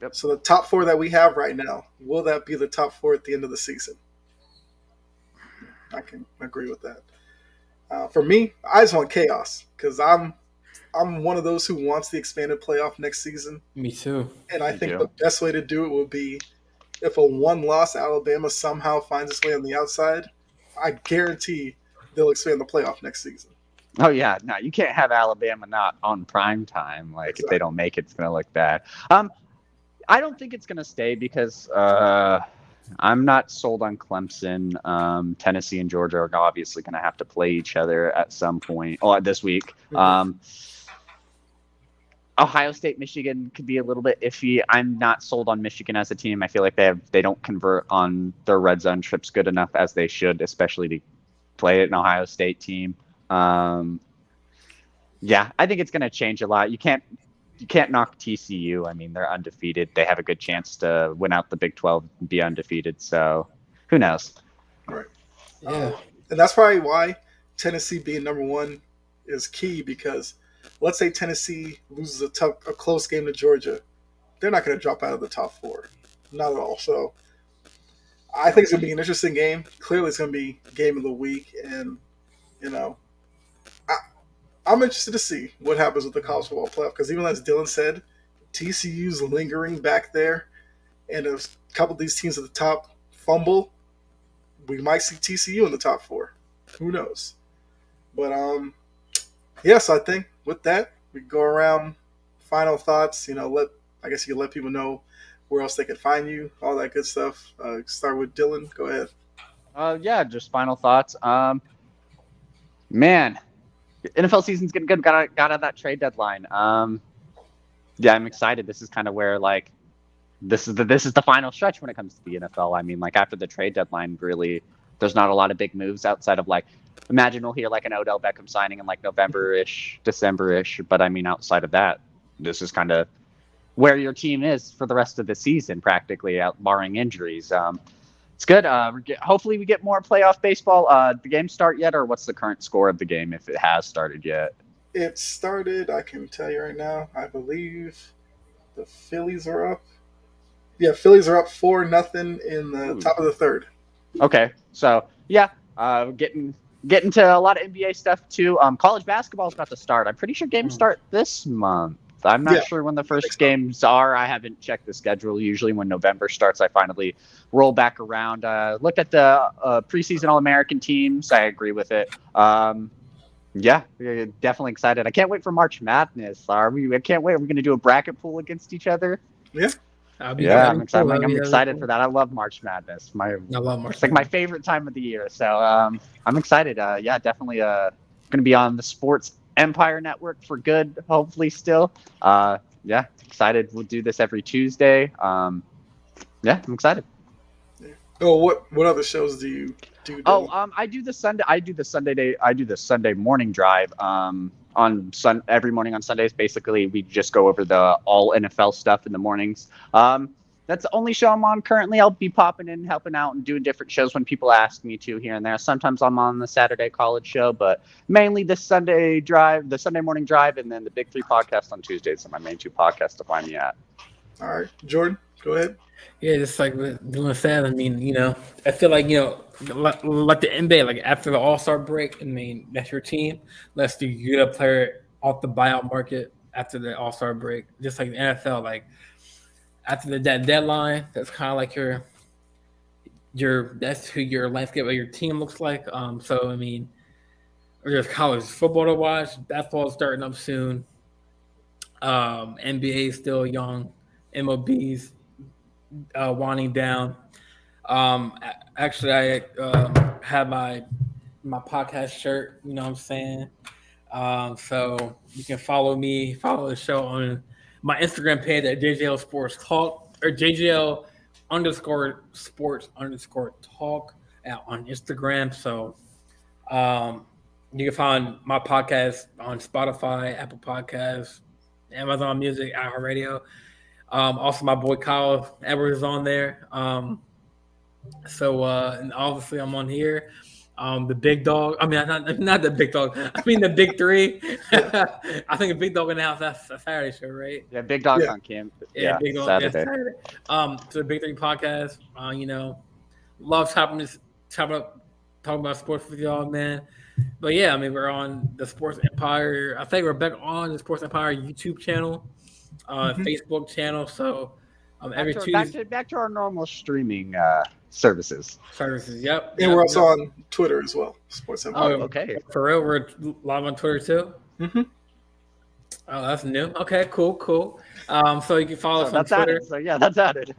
Yep. So the top 4 that we have right now, will that be the top 4 at the end of the season? I can agree with that. For me, I just want chaos because I'm one of those who wants the expanded playoff next season. Me too. And I think the best way to do it will be if a 1-loss Alabama somehow finds its way on the outside, I guarantee they'll expand the playoff next season. Oh, yeah. No, you can't have Alabama not on prime time. Like, exactly. If they don't make it, it's going to look bad. I don't think it's going to stay because I'm not sold on Clemson. Tennessee and Georgia are obviously going to have to play each other at some point this week. Ohio State, Michigan could be a little bit iffy. I'm not sold on Michigan as a team. I feel like they don't convert on their red zone trips good enough as they should, especially to play an Ohio State team. Yeah, I think it's going to change a lot. You can't knock TCU. I mean, they're undefeated. They have a good chance to win out the Big 12 and be undefeated. So who knows? Right. Yeah. And that's probably why Tennessee being number 1 is key, because let's say Tennessee loses a close game to Georgia. they're not going to drop out of the top 4, not at all. So I think it's going to be an interesting game. Clearly, it's going to be game of the week, and you know, I'm interested to see what happens with the college football playoff because even as Dylan said, TCU's lingering back there, and if a couple of these teams at the top fumble, we might see TCU in the top 4. Who knows? But yes, I think with that we go around final thoughts. I guess you can let people know where else they can find you, all that good stuff. Start with Dylan. Go ahead. Yeah, just final thoughts. Man, NFL season's getting good. Got out of that trade deadline. Yeah, I'm excited. This is kind of where this is the final stretch when it comes to the NFL. I mean, after the trade deadline, really, there's not a lot of big moves outside of imagine we'll hear an Odell Beckham signing in November-ish, December-ish. But I mean, outside of that, this is kind of where your team is for the rest of the season, practically, barring injuries. It's good. Hopefully we get more playoff baseball. The game start yet, or what's the current score of the game if it has started yet? It started, I can tell you right now, I believe the Phillies are up. Yeah, Phillies are up 4-0 in the top of the third. Okay, so yeah, getting to a lot of NBA stuff too. College basketball is about to start. I'm pretty sure games start this month. I'm not sure when the first games are. I haven't checked the schedule. Usually when November starts, I finally roll back around. Looked at the preseason All-American teams. I agree with it. Yeah, definitely excited. I can't wait for March Madness. I can't wait. Are we going to do a bracket pool against each other? Yeah. I'm excited. I'm excited for that. I love March Madness. I love March. It's my favorite time of the year. So I'm excited. Yeah, definitely going to be on the Sports Empire Network for good, hopefully still. Yeah, excited. We'll do this every Tuesday. Yeah, I'm excited. Oh, what other shows do you do? I do the Sunday morning drive. Every morning on Sundays. Basically, we just go over the all NFL stuff in the mornings. That's the only show I'm on currently. I'll be popping in, helping out, and doing different shows when people ask me to here and there. Sometimes I'm on the Saturday college show, but mainly the Sunday morning drive, and then the Big 3 podcast on Tuesdays are my main 2 podcasts to find me at. All right, Jordan, go ahead. Yeah, just like what Dylan said. I mean, I feel like like the NBA, after the All-Star break. I mean, that's your team. Let's do you get a player off the buyout market after the All-Star break, just like the NFL. After that deadline, that's kind of like that's who your landscape of your team looks like. So I mean, there's college football to watch. Basketball is starting up soon. NBA is still young. MLB's winding down. Actually, I have my podcast shirt. You know what I'm saying? So you can follow the show on my Instagram page at JJL Sports Talk or JJL _sports _talk on Instagram. So you can find my podcast on Spotify, Apple Podcasts, Amazon Music, iHeartRadio. Also, my boy Kyle Edwards is on there. So and obviously I'm on here. The big dog. I mean, not the big dog. I mean the big 3. I think the big dog announced that's a Saturday show, right? Yeah, big dog's on camp. Yeah, big dog. Saturday. So the Big 3 podcast. Love talking about sports with y'all, man. But yeah, I mean, we're on the Sports Empire. I think we're back on the Sports Empire YouTube channel, Facebook channel. So every Tuesday, back to our normal streaming services. Yep. And we're also on Twitter as well. Sports Empire. Oh, okay. For real, we're live on Twitter too. Mm-hmm. Oh, that's new. Okay, cool. So you can follow us on that's Twitter. Added. So yeah, that's added.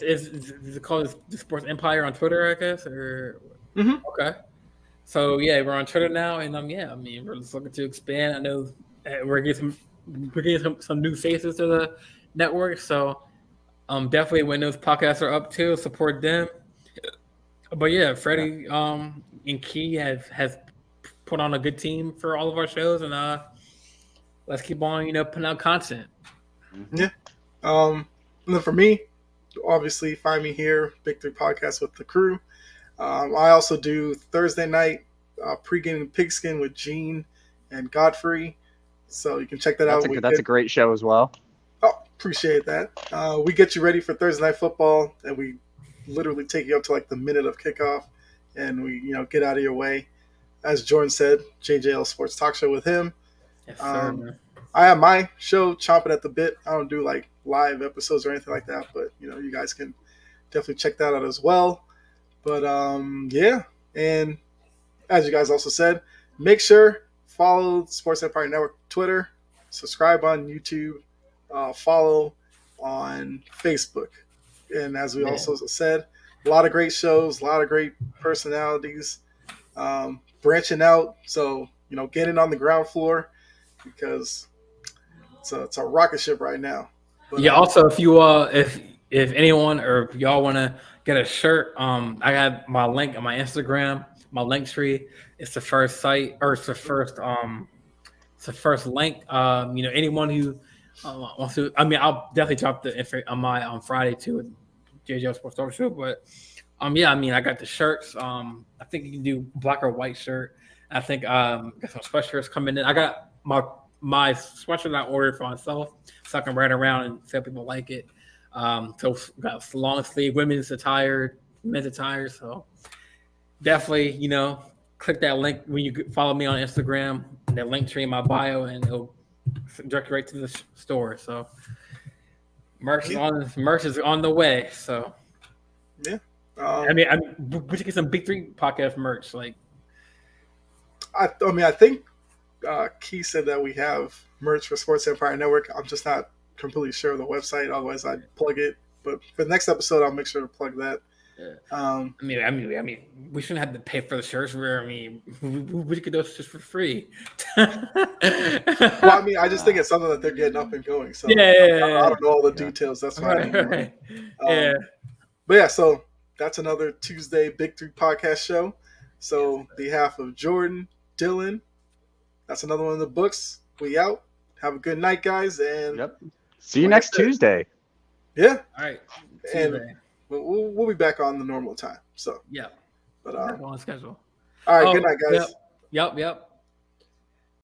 Is it called the Sports Empire on Twitter? I guess or Okay. So yeah, we're on Twitter now, and yeah, I mean we're just looking to expand. I know we're getting some new faces to the network, so definitely when those podcasts are up too, support them. But yeah, Freddie and Key has put on a good team for all of our shows, and let's keep on putting out content. Yeah. And then for me, obviously find me here, Big 3 Podcast with the crew. I also do Thursday night pregame Pigskin with Gene and Godfrey, so you can check that out. That's a great show as well. Oh, Appreciate that. We get you ready for Thursday Night Football, and we literally take you up to like the minute of kickoff, and we get out of your way. As Jordan said, JJL Sports Talk Show with him. Yes, sir, man. I have my show chomping at the bit. I don't do like live episodes or anything like that, but you guys can definitely check that out as well. But yeah, and as you guys also said, make sure follow Sports Empire Network Twitter, subscribe on YouTube, follow on Facebook, and as we also said, a lot of great shows, a lot of great personalities, branching out. So get in on the ground floor because it's a rocket ship right now. But, yeah. Also, if you if anyone or if y'all want to get a shirt, I got my link on my Instagram, my link tree. It's the first site, or it's the first link. Anyone who wants to. I mean, I'll definitely drop the info on Friday too with JJ Sports Talk Show. But yeah, I mean, I got the shirts. I think you can do black or white shirt. I think got some sweatshirts coming in. I got my sweatshirt I ordered for myself, so I can wear it around and see if people like it. So got long sleeve women's attire, men's attire. So definitely, click that link when you follow me on Instagram. That link tree in my bio, and it'll direct you right to the store. So merch is on the way. So yeah, we should get some Big Three podcast merch. Like, I think Key said that we have merch for Sports Empire Network. I'm just not completely sure of the website. Otherwise, I'd plug it. But for the next episode, I'll make sure to plug that. Yeah. I mean, we shouldn't have to pay for the shirts. We could do this just for free. Well, I mean, I just think it's something that they're getting up and going. So yeah. I don't know all the details. That's why. Right. But yeah, so that's another Tuesday Big Three podcast show. So on behalf of Jordan, Dylan, that's another one of the books. We out. Have a good night, guys, and see you next Tuesday. Yeah. All right. And we'll be back on the normal time. So yeah, but on schedule. All right. Good night, guys. Yep.